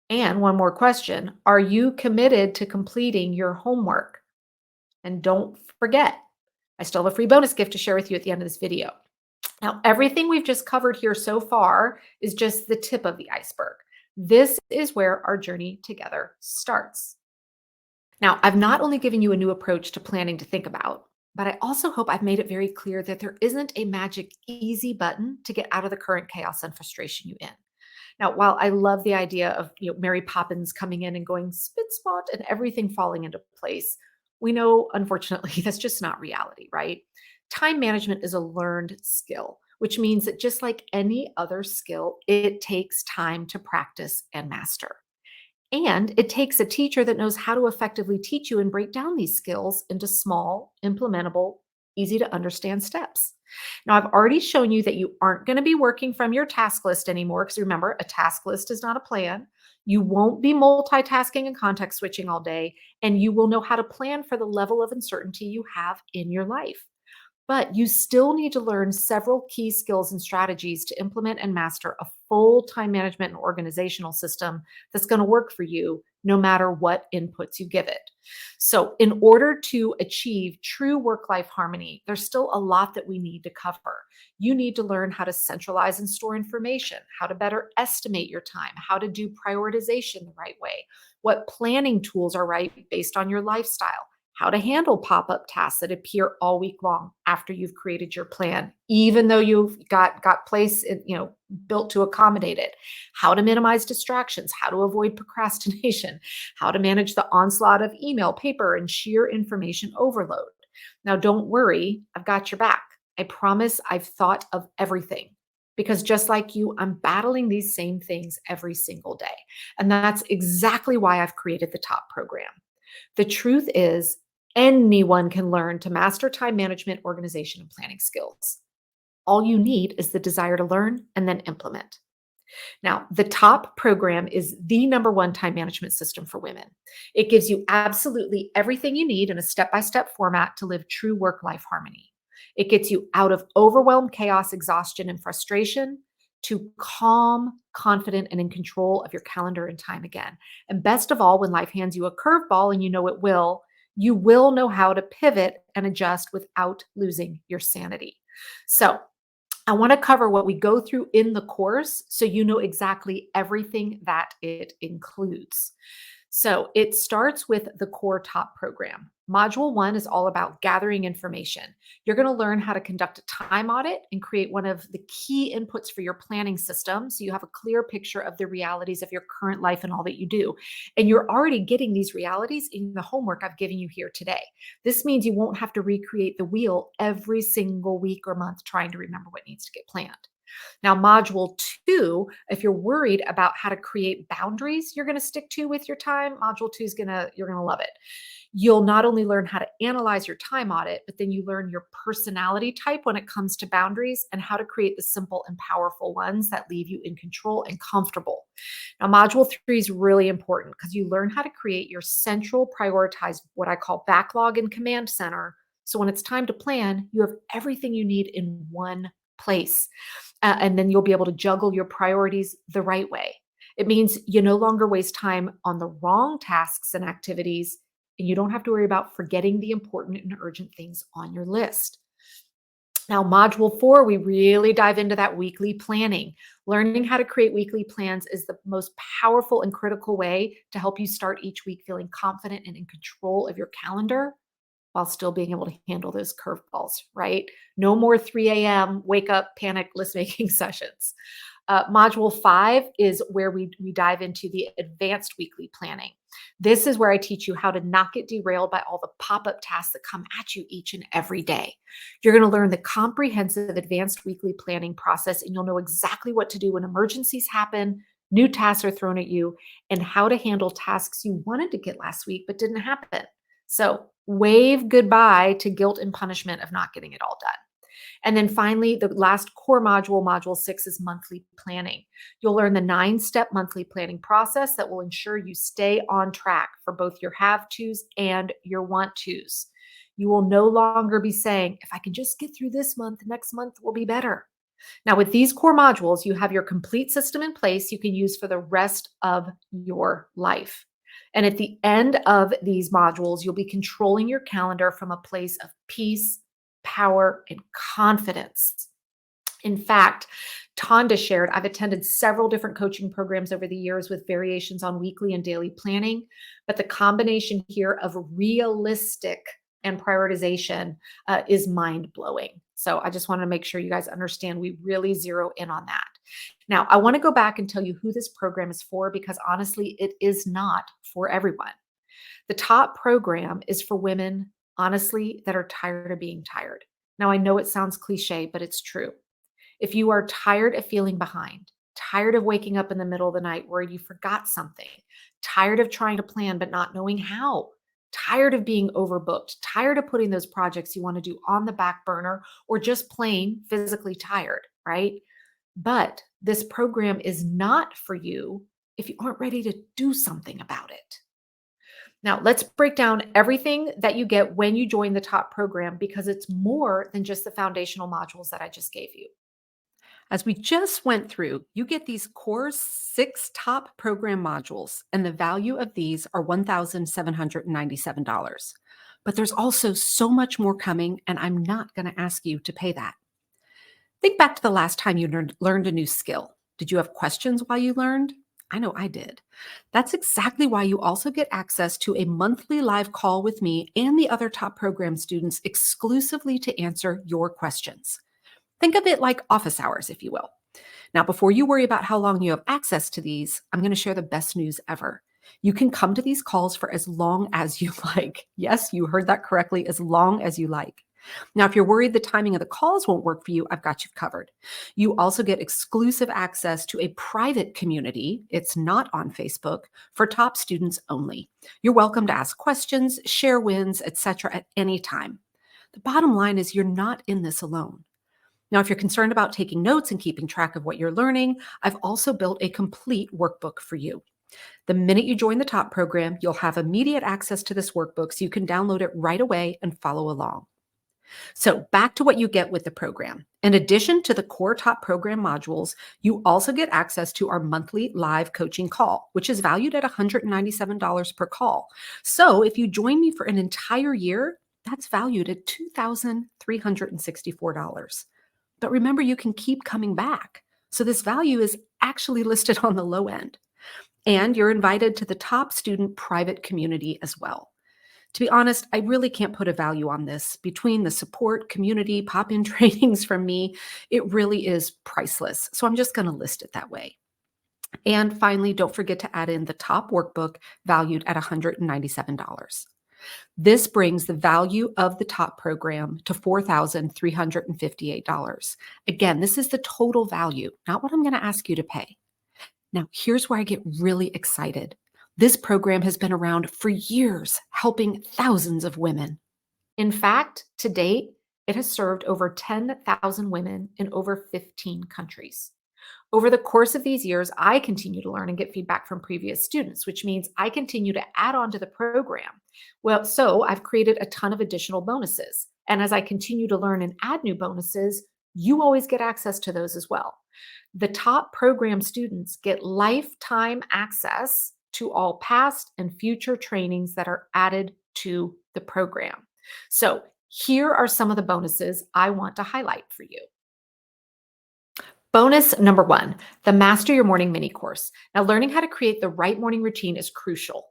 And one more question, are you committed to completing your homework? And don't forget, I still have a free bonus gift to share with you at the end of this video. Now, everything we've just covered here so far is just the tip of the iceberg. This is where our journey together starts. Now, I've not only given you a new approach to planning to think about, but I also hope I've made it very clear that there isn't a magic easy button to get out of the current chaos and frustration you're in. Now, while I love the idea of Mary Poppins coming in and going spit spot and everything falling into place, we know, unfortunately, that's just not reality, right? Time management is a learned skill, which means that just like any other skill, it takes time to practice and master. And it takes a teacher that knows how to effectively teach you and break down these skills into small, implementable, easy to understand steps. Now, I've already shown you that you aren't going to be working from your task list anymore, because remember, a task list is not a plan. You won't be multitasking and context switching all day, and you will know how to plan for the level of uncertainty you have in your life. But you still need to learn several key skills and strategies to implement and master a full time management and organizational system that's going to work for you no matter what inputs you give it. So, in order to achieve true work life harmony, there's still a lot that we need to cover. You need to learn how to centralize and store information, how to better estimate your time, how to do prioritization the right way, what planning tools are right based on your lifestyle, how to handle pop-up tasks that appear all week long after you've created your plan, even though you've got place built to accommodate it, how to minimize distractions, how to avoid procrastination, how to manage the onslaught of email, paper, and sheer information overload. Now, don't worry, I've got your back. I promise I've thought of everything, because just like you, I'm battling these same things every single day. And that's exactly why I've created the top program. The truth is, anyone can learn to master time management, organization, and planning skills. All you need is the desire to learn and then implement. Now, the top program is the number one time management system for women. It gives you absolutely everything you need in a step by step format to live true work life harmony. It gets you out of overwhelm, chaos, exhaustion, and frustration to calm, confident, and in control of your calendar and time again. And best of all, when life hands you a curveball and you know it will, you will know how to pivot and adjust without losing your sanity. So, I want to cover what we go through in the course so you know exactly everything that it includes. So it starts with the core top program. Module 1 is all about gathering information. You're going to learn how to conduct a time audit and create one of the key inputs for your planning system so you have a clear picture of the realities of your current life and all that you do. And you're already getting these realities in the homework I've given you here today. This means you won't have to recreate the wheel every single week or month trying to remember what needs to get planned. Now, module 2, if you're worried about how to create boundaries you're going to stick to with your time, module 2 is you're going to love it. You'll not only learn how to analyze your time audit, but then you learn your personality type when it comes to boundaries and how to create the simple and powerful ones that leave you in control and comfortable. Now, module 3 is really important because you learn how to create your central prioritized, what I call backlog and command center. So when it's time to plan, you have everything you need in one place. And then you'll be able to juggle your priorities the right way. It means you no longer waste time on the wrong tasks and activities, and you don't have to worry about forgetting the important and urgent things on your list. Now, module 4, we really dive into that weekly planning. Learning how to create weekly plans is the most powerful and critical way to help you start each week feeling confident and in control of your calendar while still being able to handle those curveballs, right? No more 3 a.m. wake up, panic, list making sessions. Module 5 is where we dive into the advanced weekly planning. This is where I teach you how to not get derailed by all the pop-up tasks that come at you each and every day. You're going to learn the comprehensive advanced weekly planning process, and you'll know exactly what to do when emergencies happen, new tasks are thrown at you, and how to handle tasks you wanted to get last week but didn't happen. So wave goodbye to guilt and punishment of not getting it all done. And then finally, the last core module, module 6, is monthly planning. You'll learn the 9-step monthly planning process that will ensure you stay on track for both your have-tos and your want-tos. You will no longer be saying, if I can just get through this month, next month will be better. Now, with these core modules, you have your complete system in place you can use for the rest of your life. And at the end of these modules, you'll be controlling your calendar from a place of peace, power, and confidence. In fact, Tonda shared, I've attended several different coaching programs over the years with variations on weekly and daily planning, but the combination here of realistic and prioritization is mind-blowing. So I just want to make sure you guys understand we really zero in on that. Now, I want to go back and tell you who this program is for because honestly, it is not for everyone. The top program is for women, honestly, that are tired of being tired. Now, I know it sounds cliche, but it's true. If you are tired of feeling behind, tired of waking up in the middle of the night worried you forgot something, tired of trying to plan but not knowing how, tired of being overbooked, tired of putting those projects you want to do on the back burner, or just plain physically tired, right? But this program is not for you if you aren't ready to do something about it. Now, let's break down everything that you get when you join the top program because it's more than just the foundational modules that I just gave you. As we just went through, you get these core 6 top program modules, and the value of these are $1,797. But there's also so much more coming, and I'm not going to ask you to pay that. Think back to the last time you learned a new skill. Did you have questions while you learned? I know I did. That's exactly why you also get access to a monthly live call with me and the other top program students exclusively to answer your questions. Think of it like office hours, if you will. Now, before you worry about how long you have access to these, I'm going to share the best news ever. You can come to these calls for as long as you like. Yes, you heard that correctly, as long as you like. Now, if you're worried the timing of the calls won't work for you, I've got you covered. You also get exclusive access to a private community. It's not on Facebook for top students only. You're welcome to ask questions, share wins, etc. at any time. The bottom line is you're not in this alone. Now, if you're concerned about taking notes and keeping track of what you're learning, I've also built a complete workbook for you. The minute you join the top program, you'll have immediate access to this workbook so you can download it right away and follow along. So, back to what you get with the program. In addition to the core top program modules, you also get access to our monthly live coaching call, which is valued at $197 per call. So, if you join me for an entire year, that's valued at $2,364. But remember, you can keep coming back. So, this value is actually listed on the low end. And you're invited to the top student private community as well. To be honest, I really can't put a value on this. Between the support, community, pop-in trainings from me, it really is priceless. So I'm just going to list it that way. And finally, don't forget to add in the top workbook valued at $197. This brings the value of the top program to $4,358. Again, this is the total value, not what I'm going to ask you to pay. Now, here's where I get really excited. This program has been around for years, helping thousands of women. In fact, to date, it has served over 10,000 women in over 15 countries. Over the course of these years, I continue to learn and get feedback from previous students, which means I continue to add on to the program. Well, so I've created a ton of additional bonuses. And as I continue to learn and add new bonuses, you always get access to those as well. The top program students get lifetime access to all past and future trainings that are added to the program. So here are some of the bonuses I want to highlight for you. Bonus number 1, the Master Your Morning mini course. Now, learning how to create the right morning routine is crucial.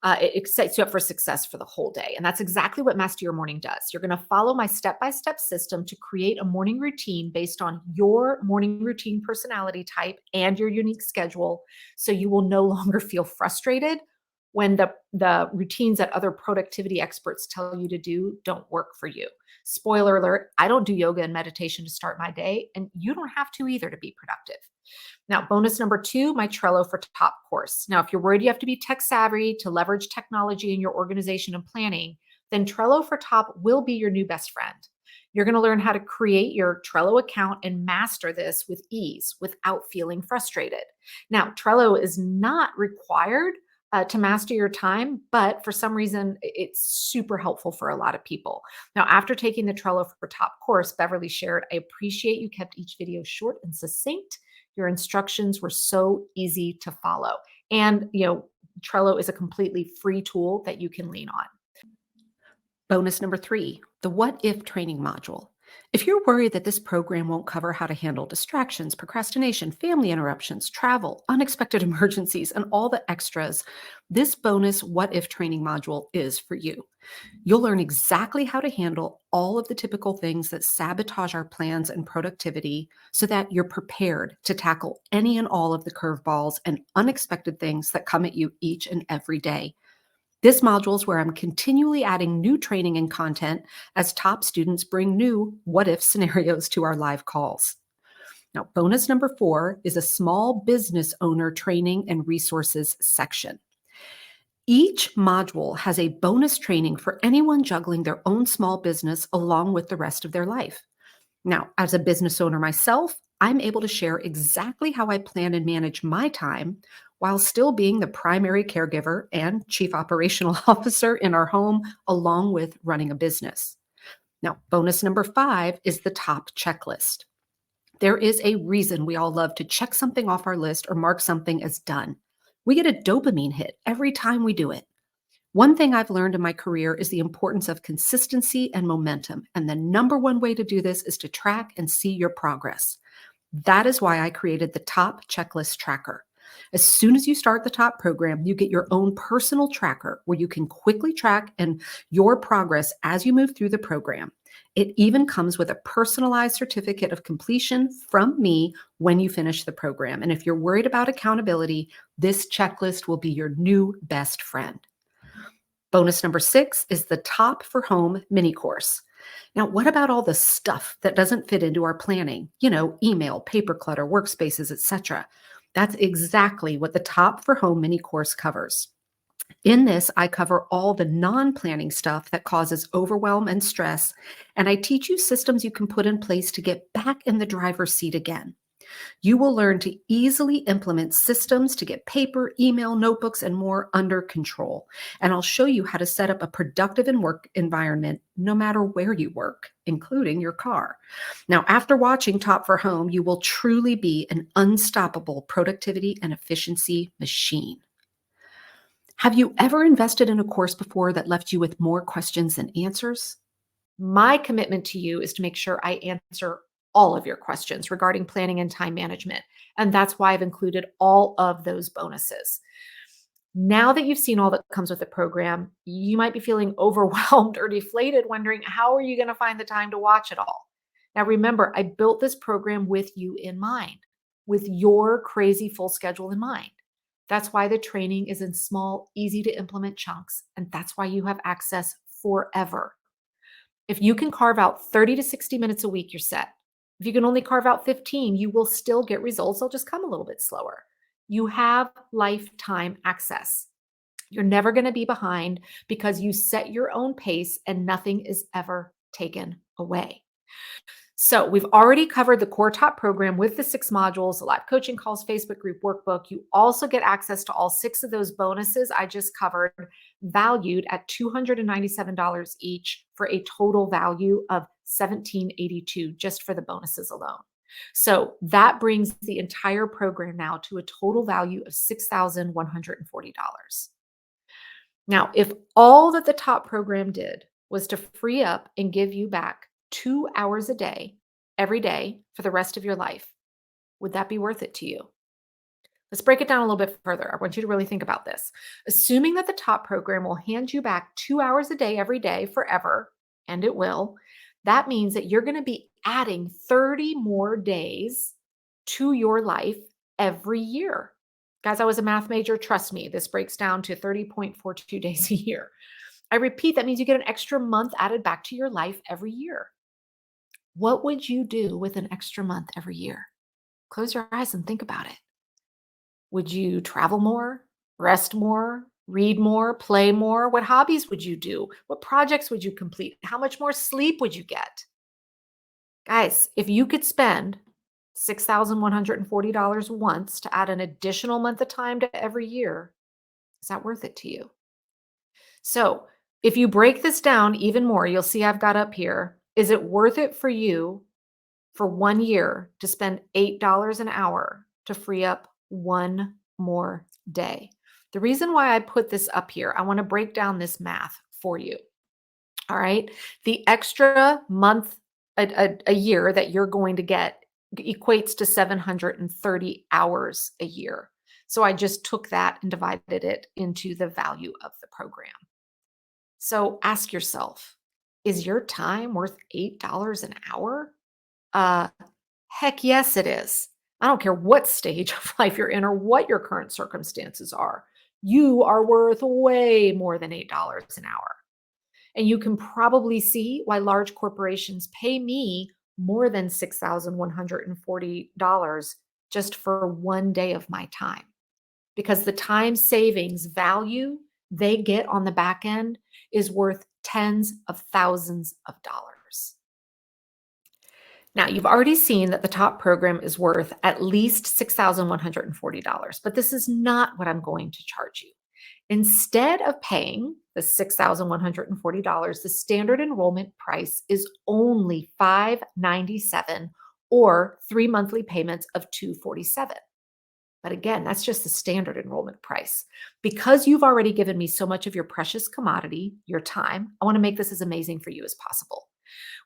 It sets you up for success for the whole day. And that's exactly what Master Your Morning does. You're going to follow my step-by-step system to create a morning routine based on your morning routine personality type and your unique schedule, so you will no longer feel frustrated when the routines that other productivity experts tell you to do don't work for you. Spoiler alert, I don't do yoga and meditation to start my day, and you don't have to either to be productive. Now, bonus number 2, my Trello for Top course. Now, if you're worried you have to be tech savvy to leverage technology in your organization and planning, then Trello for Top will be your new best friend. You're going to learn how to create your Trello account and master this with ease without feeling frustrated. Now, Trello is not required to master your time, but for some reason, it's super helpful for a lot of people. Now, after taking the Trello for Top course, Beverly shared, I appreciate you kept each video short and succinct. Your instructions were so easy to follow. And, Trello is a completely free tool that you can lean on. Bonus number 3, the What If training module. If you're worried that this program won't cover how to handle distractions, procrastination, family interruptions, travel, unexpected emergencies, and all the extras, this bonus What If training module is for you. You'll learn exactly how to handle all of the typical things that sabotage our plans and productivity so that you're prepared to tackle any and all of the curveballs and unexpected things that come at you each and every day. This module is where I'm continually adding new training and content as top students bring new what-if scenarios to our live calls. Now, bonus number 4 is a small business owner training and resources section. Each module has a bonus training for anyone juggling their own small business along with the rest of their life. Now, as a business owner myself, I'm able to share exactly how I plan and manage my time while still being the primary caregiver and chief operational officer in our home, along with running a business. Now, bonus number 5 is the top checklist. There is a reason we all love to check something off our list or mark something as done. We get a dopamine hit every time we do it. One thing I've learned in my career is the importance of consistency and momentum. And the number one way to do this is to track and see your progress. That is why I created the Top Checklist Tracker. As soon as you start the Top program, you get your own personal tracker where you can quickly track your progress as you move through the program. It even comes with a personalized certificate of completion from me when you finish the program. And if you're worried about accountability, this checklist will be your new best friend. Bonus number 6 is the Top for Home mini course. Now, what about all the stuff that doesn't fit into our planning? Email, paper clutter, workspaces, etc. That's exactly what the Top for Home mini course covers. In this, I cover all the non planning stuff that causes overwhelm and stress, and I teach you systems you can put in place to get back in the driver's seat again. You will learn to easily implement systems to get paper, email, notebooks, and more under control. And I'll show you how to set up a productive and work environment no matter where you work, including your car. Now, after watching Top for Home, you will truly be an unstoppable productivity and efficiency machine. Have you ever invested in a course before that left you with more questions than answers? My commitment to you is to make sure I answer all of your questions regarding planning and time management. And that's why I've included all of those bonuses. Now that you've seen all that comes with the program, you might be feeling overwhelmed or deflated, wondering how are you going to find the time to watch it all? Now, remember, I built this program with you in mind, with your crazy full schedule in mind. That's why the training is in small, easy to implement chunks. And that's why you have access forever. If you can carve out 30 to 60 minutes a week, you're set. If you can only carve out 15, you will still get results. They'll just come a little bit slower. You have lifetime access. You're never going to be behind because you set your own pace and nothing is ever taken away. So we've already covered the core top program with the 6 modules, the live coaching calls, Facebook group, workbook. You also get access to all 6 of those bonuses I just covered, valued at $297 each for a total value of $1,782 just for the bonuses alone. So that brings the entire program now to a total value of $6,140. Now, if all that the top program did was to free up and give you back 2 hours a day, every day for the rest of your life, would that be worth it to you? Let's break it down a little bit further. I want you to really think about this. Assuming that the top program will hand you back 2 hours a day, every day, forever, and it will, that means that you're going to be adding 30 more days to your life every year. Guys, I was a math major. Trust me, this breaks down to 30.42 days a year. I repeat, that means you get an extra month added back to your life every year. What would you do with an extra month every year? Close your eyes and think about it. Would you travel more, rest more, read more, play more? What hobbies would you do? What projects would you complete? How much more sleep would you get? Guys, if you could spend $6,140 once to add an additional month of time to every year, is that worth it to you? So if you break this down even more, you'll see I've got up here, is it worth it for you for 1 year to spend $8 an hour to free up one more day? The reason why I put this up here, I want to break down this math for you. All right. The extra month a year that you're going to get equates to 730 hours a year. So I just took that and divided it into the value of the program. So ask yourself, is your time worth $8 an hour? Heck yes, it is. I don't care what stage of life you're in or what your current circumstances are. You are worth way more than $8 an hour. And you can probably see why large corporations pay me more than $6,140 just for 1 day of my time. Because the time savings value they get on the back end is worth tens of thousands of dollars. Now, you've already seen that the top program is worth at least $6,140, but this is not what I'm going to charge you. Instead of paying the $6,140, the standard enrollment price is only $597 or 3 monthly payments of $247. But again, that's just the standard enrollment price. Because you've already given me so much of your precious commodity, your time, I want to make this as amazing for you as possible.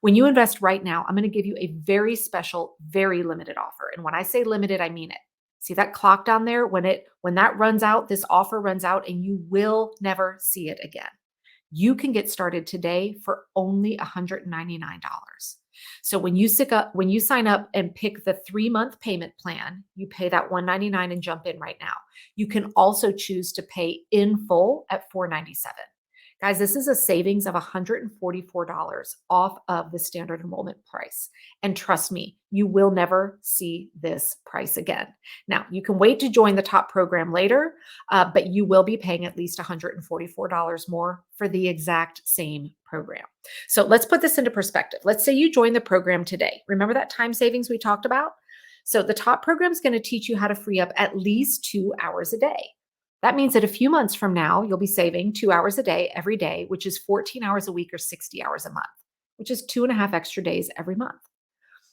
When you invest right now, I'm going to give you a very special, very limited offer. And when I say limited, I mean it. See that clock down there? When that runs out, this offer runs out and you will never see it again. You can get started today for only $199. So when you sign up and pick the 3-month payment plan, you pay that $199 and jump in right now. You can also choose to pay in full at $497. Guys, this is a savings of $144 off of the standard enrollment price. And trust me, you will never see this price again. Now, you can wait to join the top program later, but you will be paying at least $144 more for the exact same program. So let's put this into perspective. Let's say you join the program today. Remember that time savings we talked about? So the top program is going to teach you how to free up at least 2 hours a day. That means that a few months from now, you'll be saving 2 hours a day every day, which is 14 hours a week or 60 hours a month, which is 2.5 extra days every month.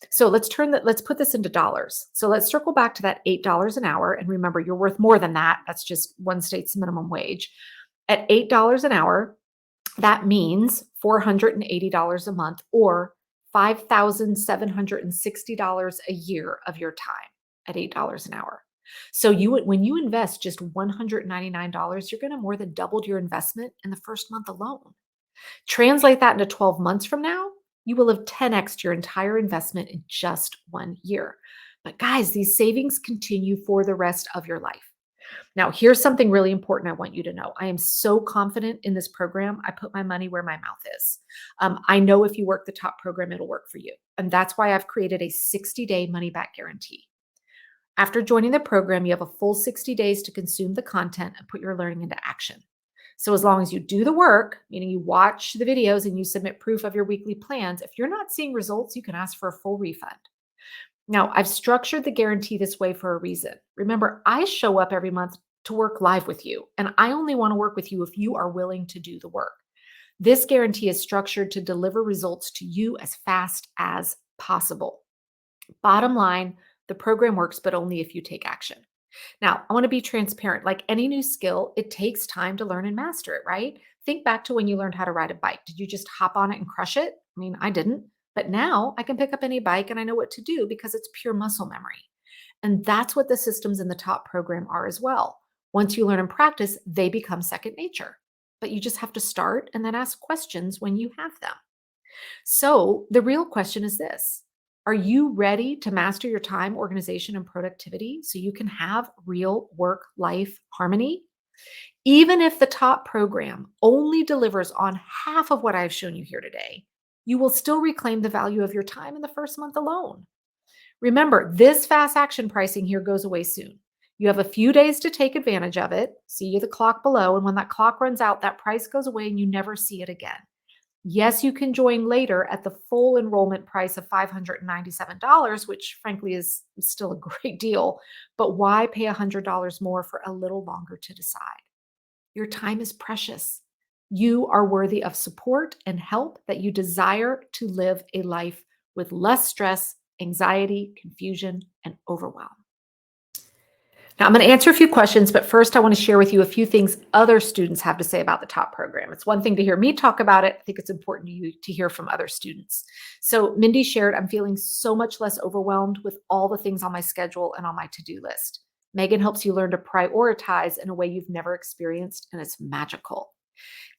So let's put this into dollars. So let's circle back to that $8 an hour. And remember, you're worth more than that. That's just one state's minimum wage. At $8 an hour, that means $480 a month or $5,760 a year of your time at $8 an hour. So when you invest just $199, you're going to more than double your investment in the first month alone. Translate that into 12 months from now, you will have 10x your entire investment in just 1 year. But guys, these savings continue for the rest of your life. Now, here's something really important I want you to know. I am so confident in this program. I put my money where my mouth is. I know if you work the top program, it'll work for you. And that's why I've created a 60-day money-back guarantee. After joining the program, you have a full 60 days to consume the content and put your learning into action. So as long as you do the work, meaning you watch the videos and you submit proof of your weekly plans, if you're not seeing results, you can ask for a full refund. Now, I've structured the guarantee this way for a reason. Remember, I show up every month to work live with you, and I only want to work with you if you are willing to do the work. This guarantee is structured to deliver results to you as fast as possible. Bottom line, the program works, but only if you take action. Now, I want to be transparent. Like any new skill, it takes time to learn and master it, right? Think back to when you learned how to ride a bike. Did you just hop on it and crush it? I mean, I didn't. But now I can pick up any bike and I know what to do because it's pure muscle memory. And that's what the systems in the top program are as well. Once you learn and practice, they become second nature. But you just have to start and then ask questions when you have them. So the real question is this. Are you ready to master your time, organization, and productivity so you can have real work-life harmony? Even if the top program only delivers on half of what I've shown you here today, you will still reclaim the value of your time in the first month alone. Remember, this fast action pricing here goes away soon. You have a few days to take advantage of it. See the clock below. And when that clock runs out, that price goes away and you never see it again. Yes, you can join later at the full enrollment price of $597, which frankly is still a great deal, but why pay $100 more for a little longer to decide? Your time is precious. You are worthy of support and help that you desire to live a life with less stress, anxiety, confusion, and overwhelm. Now, I'm going to answer a few questions, but first I want to share with you a few things other students have to say about the top program. It's one thing to hear me talk about it. I think it's important to you to hear from other students. So Mindy shared, I'm feeling so much less overwhelmed with all the things on my schedule and on my to-do list. Megan helps you learn to prioritize in a way you've never experienced, and it's magical.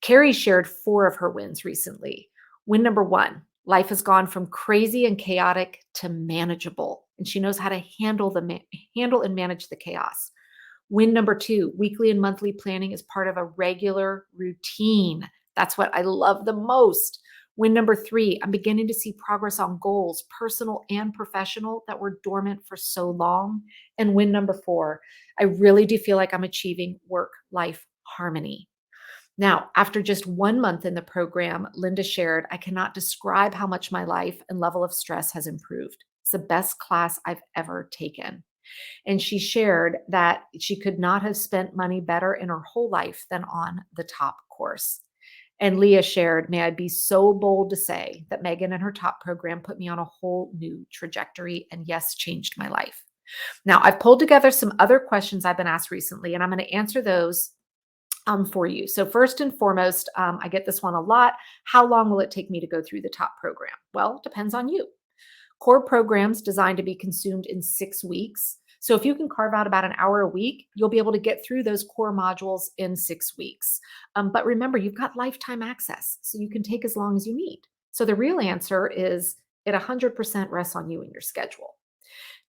Carrie shared 4 of her wins recently. Win number 1, life has gone from crazy and chaotic to manageable, and she knows how to handle and manage the chaos. Win number 2, weekly and monthly planning is part of a regular routine. That's what I love the most. Win number 3, I'm beginning to see progress on goals, personal and professional, that were dormant for so long. And win number 4, I really do feel like I'm achieving work-life harmony. Now, after just 1 month in the program, Linda shared, I cannot describe how much my life and level of stress has improved. It's the best class I've ever taken. And she shared that she could not have spent money better in her whole life than on the top course. And Leah shared, may I be so bold to say that Megan and her top program put me on a whole new trajectory and yes, changed my life. Now, I've pulled together some other questions I've been asked recently, and I'm going to answer those for you. So first and foremost, I get this one a lot. How long will it take me to go through the top program? Well, it depends on you. Core programs designed to be consumed in 6 weeks. So if you can carve out about an hour a week, you'll be able to get through those core modules in 6 weeks. But remember, you've got lifetime access, so you can take as long as you need. So the real answer is it 100% rests on you and your schedule.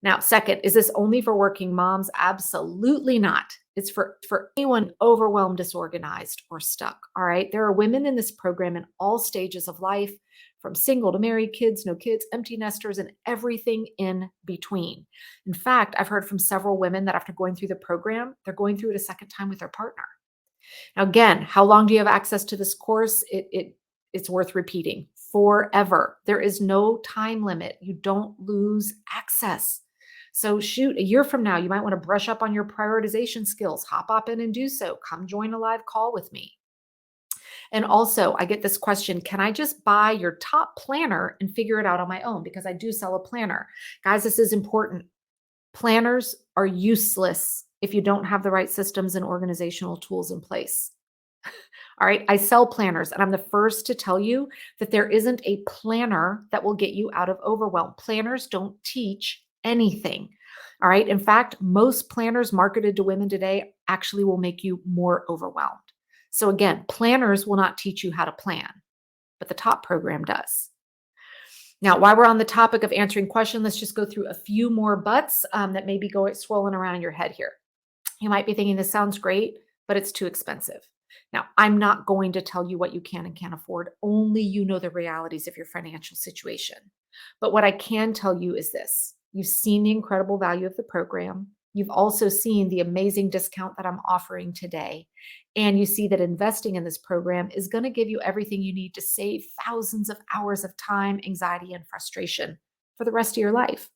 Now, second, is this only for working moms? Absolutely not. It's for anyone overwhelmed, disorganized, or stuck. All right. There are women in this program in all stages of life, from single to married, kids, no kids, empty nesters, and everything in between. In fact, I've heard from several women that after going through the program, they're going through it a second time with their partner. Now, again, how long do you have access to this course? It's worth repeating forever. There is no time limit. You don't lose access. So, shoot, a year from now, you might want to brush up on your prioritization skills. Hop up in and do so. Come join a live call with me. And also, I get this question, can I just buy your top planner and figure it out on my own? Because I do sell a planner. Guys, this is important. Planners are useless if you don't have the right systems and organizational tools in place. All right. I sell planners, and I'm the first to tell you that there isn't a planner that will get you out of overwhelm. Planners don't teach anything. All right. In fact, most planners marketed to women today actually will make you more overwhelmed. So, again, planners will not teach you how to plan, but the top program does. Now, while we're on the topic of answering questions, let's just go through a few more buts that may be swirling around in your head here. You might be thinking, this sounds great, but it's too expensive. Now, I'm not going to tell you what you can and can't afford. Only you know the realities of your financial situation. But what I can tell you is this. You've seen the incredible value of the program. You've also seen the amazing discount that I'm offering today. And you see that investing in this program is going to give you everything you need to save thousands of hours of time, anxiety, and frustration for the rest of your life.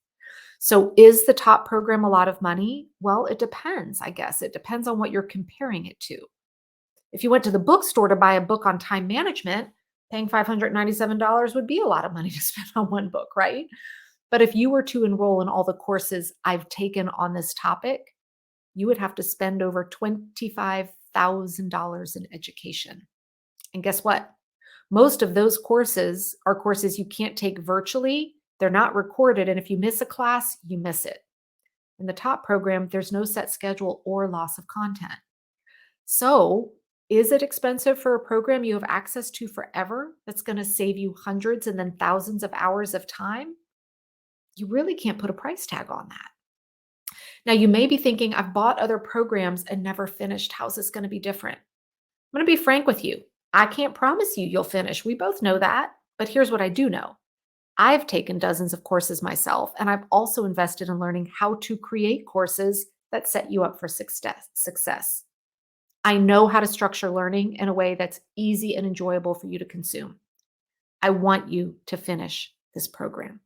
So is the top program a lot of money? Well, it depends, I guess. It depends on what you're comparing it to. If you went to the bookstore to buy a book on time management, paying $597 would be a lot of money to spend on one book, right? But if you were to enroll in all the courses I've taken on this topic, you would have to spend over $25,000 in education. And guess what? Most of those courses are courses you can't take virtually. They're not recorded. And if you miss a class, you miss it. In the top program, there's no set schedule or loss of content. So, is it expensive for a program you have access to forever that's going to save you hundreds and then thousands of hours of time? You really can't put a price tag on that. Now, you may be thinking, I've bought other programs and never finished. How's this going to be different? I'm going to be frank with you. I can't promise you you'll finish. We both know that. But here's what I do know. I've taken dozens of courses myself, and I've also invested in learning how to create courses that set you up for success. I know how to structure learning in a way that's easy and enjoyable for you to consume. I want you to finish this program.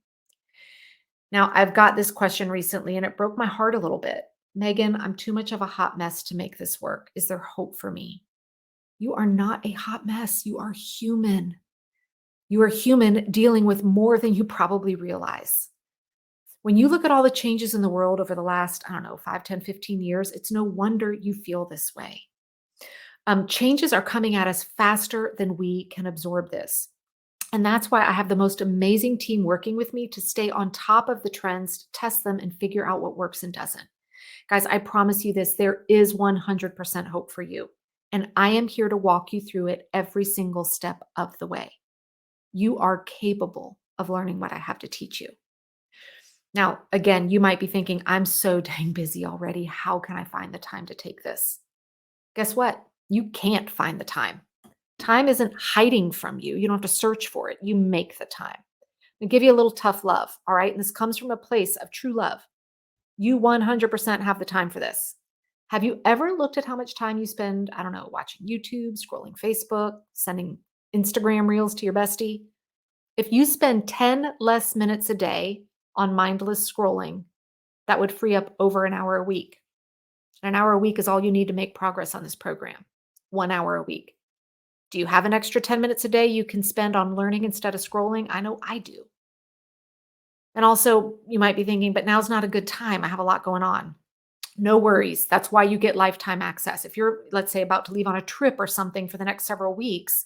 Now, I've got this question recently, and it broke my heart a little bit. Megan, I'm too much of a hot mess to make this work. Is there hope for me? You are not a hot mess. You are human. You are human dealing with more than you probably realize. When you look at all the changes in the world over the last, 5, 10, 15 years, it's no wonder you feel this way. Changes are coming at us faster than we can absorb this. And that's why I have the most amazing team working with me to stay on top of the trends, test them, and figure out what works and doesn't. Guys, I promise you this, there is 100% hope for you. And I am here to walk you through it every single step of the way. You are capable of learning what I have to teach you. Now, again, you might be thinking, I'm so dang busy already. How can I find the time to take this? Guess what? You can't find the time. Time isn't hiding from you. You don't have to search for it. You make the time. I'll give you a little tough love, all right? And this comes from a place of true love. You 100% have the time for this. Have you ever looked at how much time you spend, watching YouTube, scrolling Facebook, sending Instagram reels to your bestie? If you spend 10 less minutes a day on mindless scrolling, that would free up over an hour a week. An hour a week is all you need to make progress on this program. 1 hour a week. Do you have an extra 10 minutes a day you can spend on learning instead of scrolling? I know I do. And also, you might be thinking, but now's not a good time. I have a lot going on. No worries. That's why you get lifetime access. If you're, let's say, about to leave on a trip or something for the next several weeks,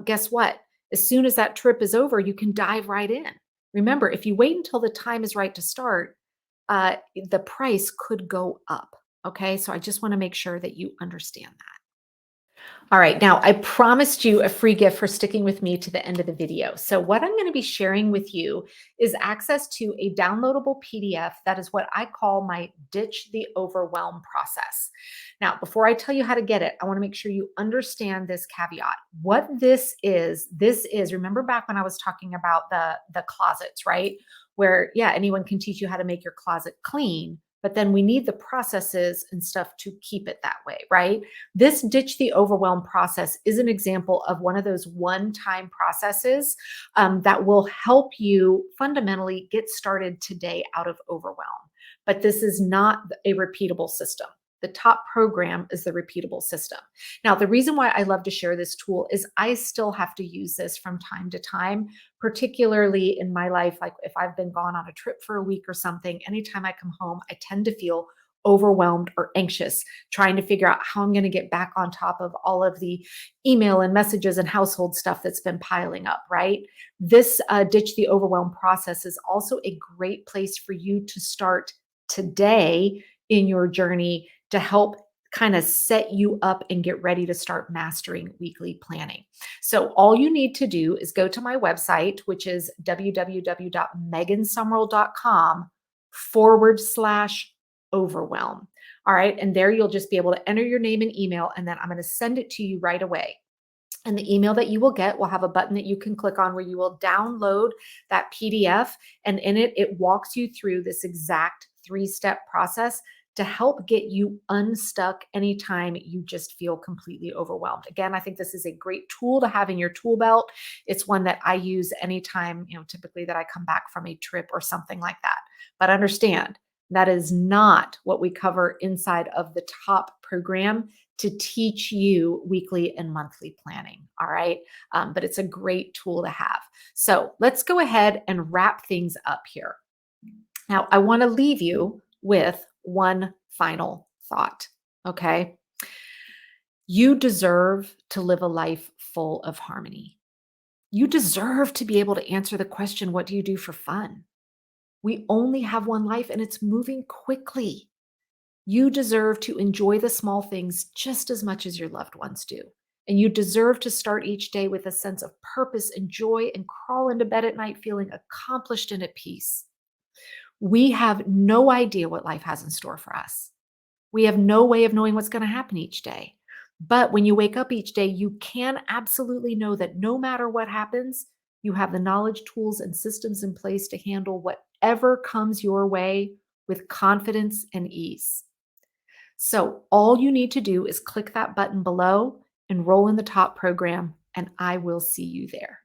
guess what? As soon as that trip is over, you can dive right in. Remember, if you wait until the time is right to start, the price could go up. Okay, so I just want to make sure that you understand that. All right, now I promised you a free gift for sticking with me to the end of the video. So what I'm going to be sharing with you is access to a downloadable PDF that is what I call my Ditch the Overwhelm process. Now, before I tell you how to get it, I want to make sure you understand this caveat. What this is, remember back when I was talking about the closets, right? Where yeah, anyone can teach you how to make your closet clean, but then we need the processes and stuff to keep it that way, right? This Ditch the Overwhelm process is an example of one of those one-time processes that will help you fundamentally get started today out of overwhelm. But this is not a repeatable system. The top program is the repeatable system. Now, the reason why I love to share this tool is I still have to use this from time to time, particularly in my life. Like if I've been gone on a trip for a week or something, anytime I come home, I tend to feel overwhelmed or anxious, trying to figure out how I'm going to get back on top of all of the email and messages and household stuff that's been piling up, right? This Ditch the Overwhelm process is also a great place for you to start today in your journey to help kind of set you up and get ready to start mastering weekly planning. So all you need to do is go to my website, which is www.megansumrell.com/overwhelm. All right. And there you'll just be able to enter your name and email, and then I'm going to send it to you right away. And the email that you will get will have a button that you can click on where you will download that PDF. And in it, it walks you through this exact 3-step process to help get you unstuck anytime you just feel completely overwhelmed. Again, I think this is a great tool to have in your tool belt. It's one that I use anytime, typically that I come back from a trip or something like that. But understand, that is not what we cover inside of the top program to teach you weekly and monthly planning. All right. But it's a great tool to have. So let's go ahead and wrap things up here. Now, I want to leave you with one final thought. Okay. You deserve to live a life full of harmony. You deserve to be able to answer the question, what do you do for fun? We only have one life and it's moving quickly. You deserve to enjoy the small things just as much as your loved ones do. And you deserve to start each day with a sense of purpose and joy and crawl into bed at night feeling accomplished and at peace. We have no idea what life has in store for us. We have no way of knowing what's going to happen each day. But when you wake up each day, you can absolutely know that no matter what happens, you have the knowledge, tools, and systems in place to handle whatever comes your way with confidence and ease. So all you need to do is click that button below, enroll in the top program, and I will see you there.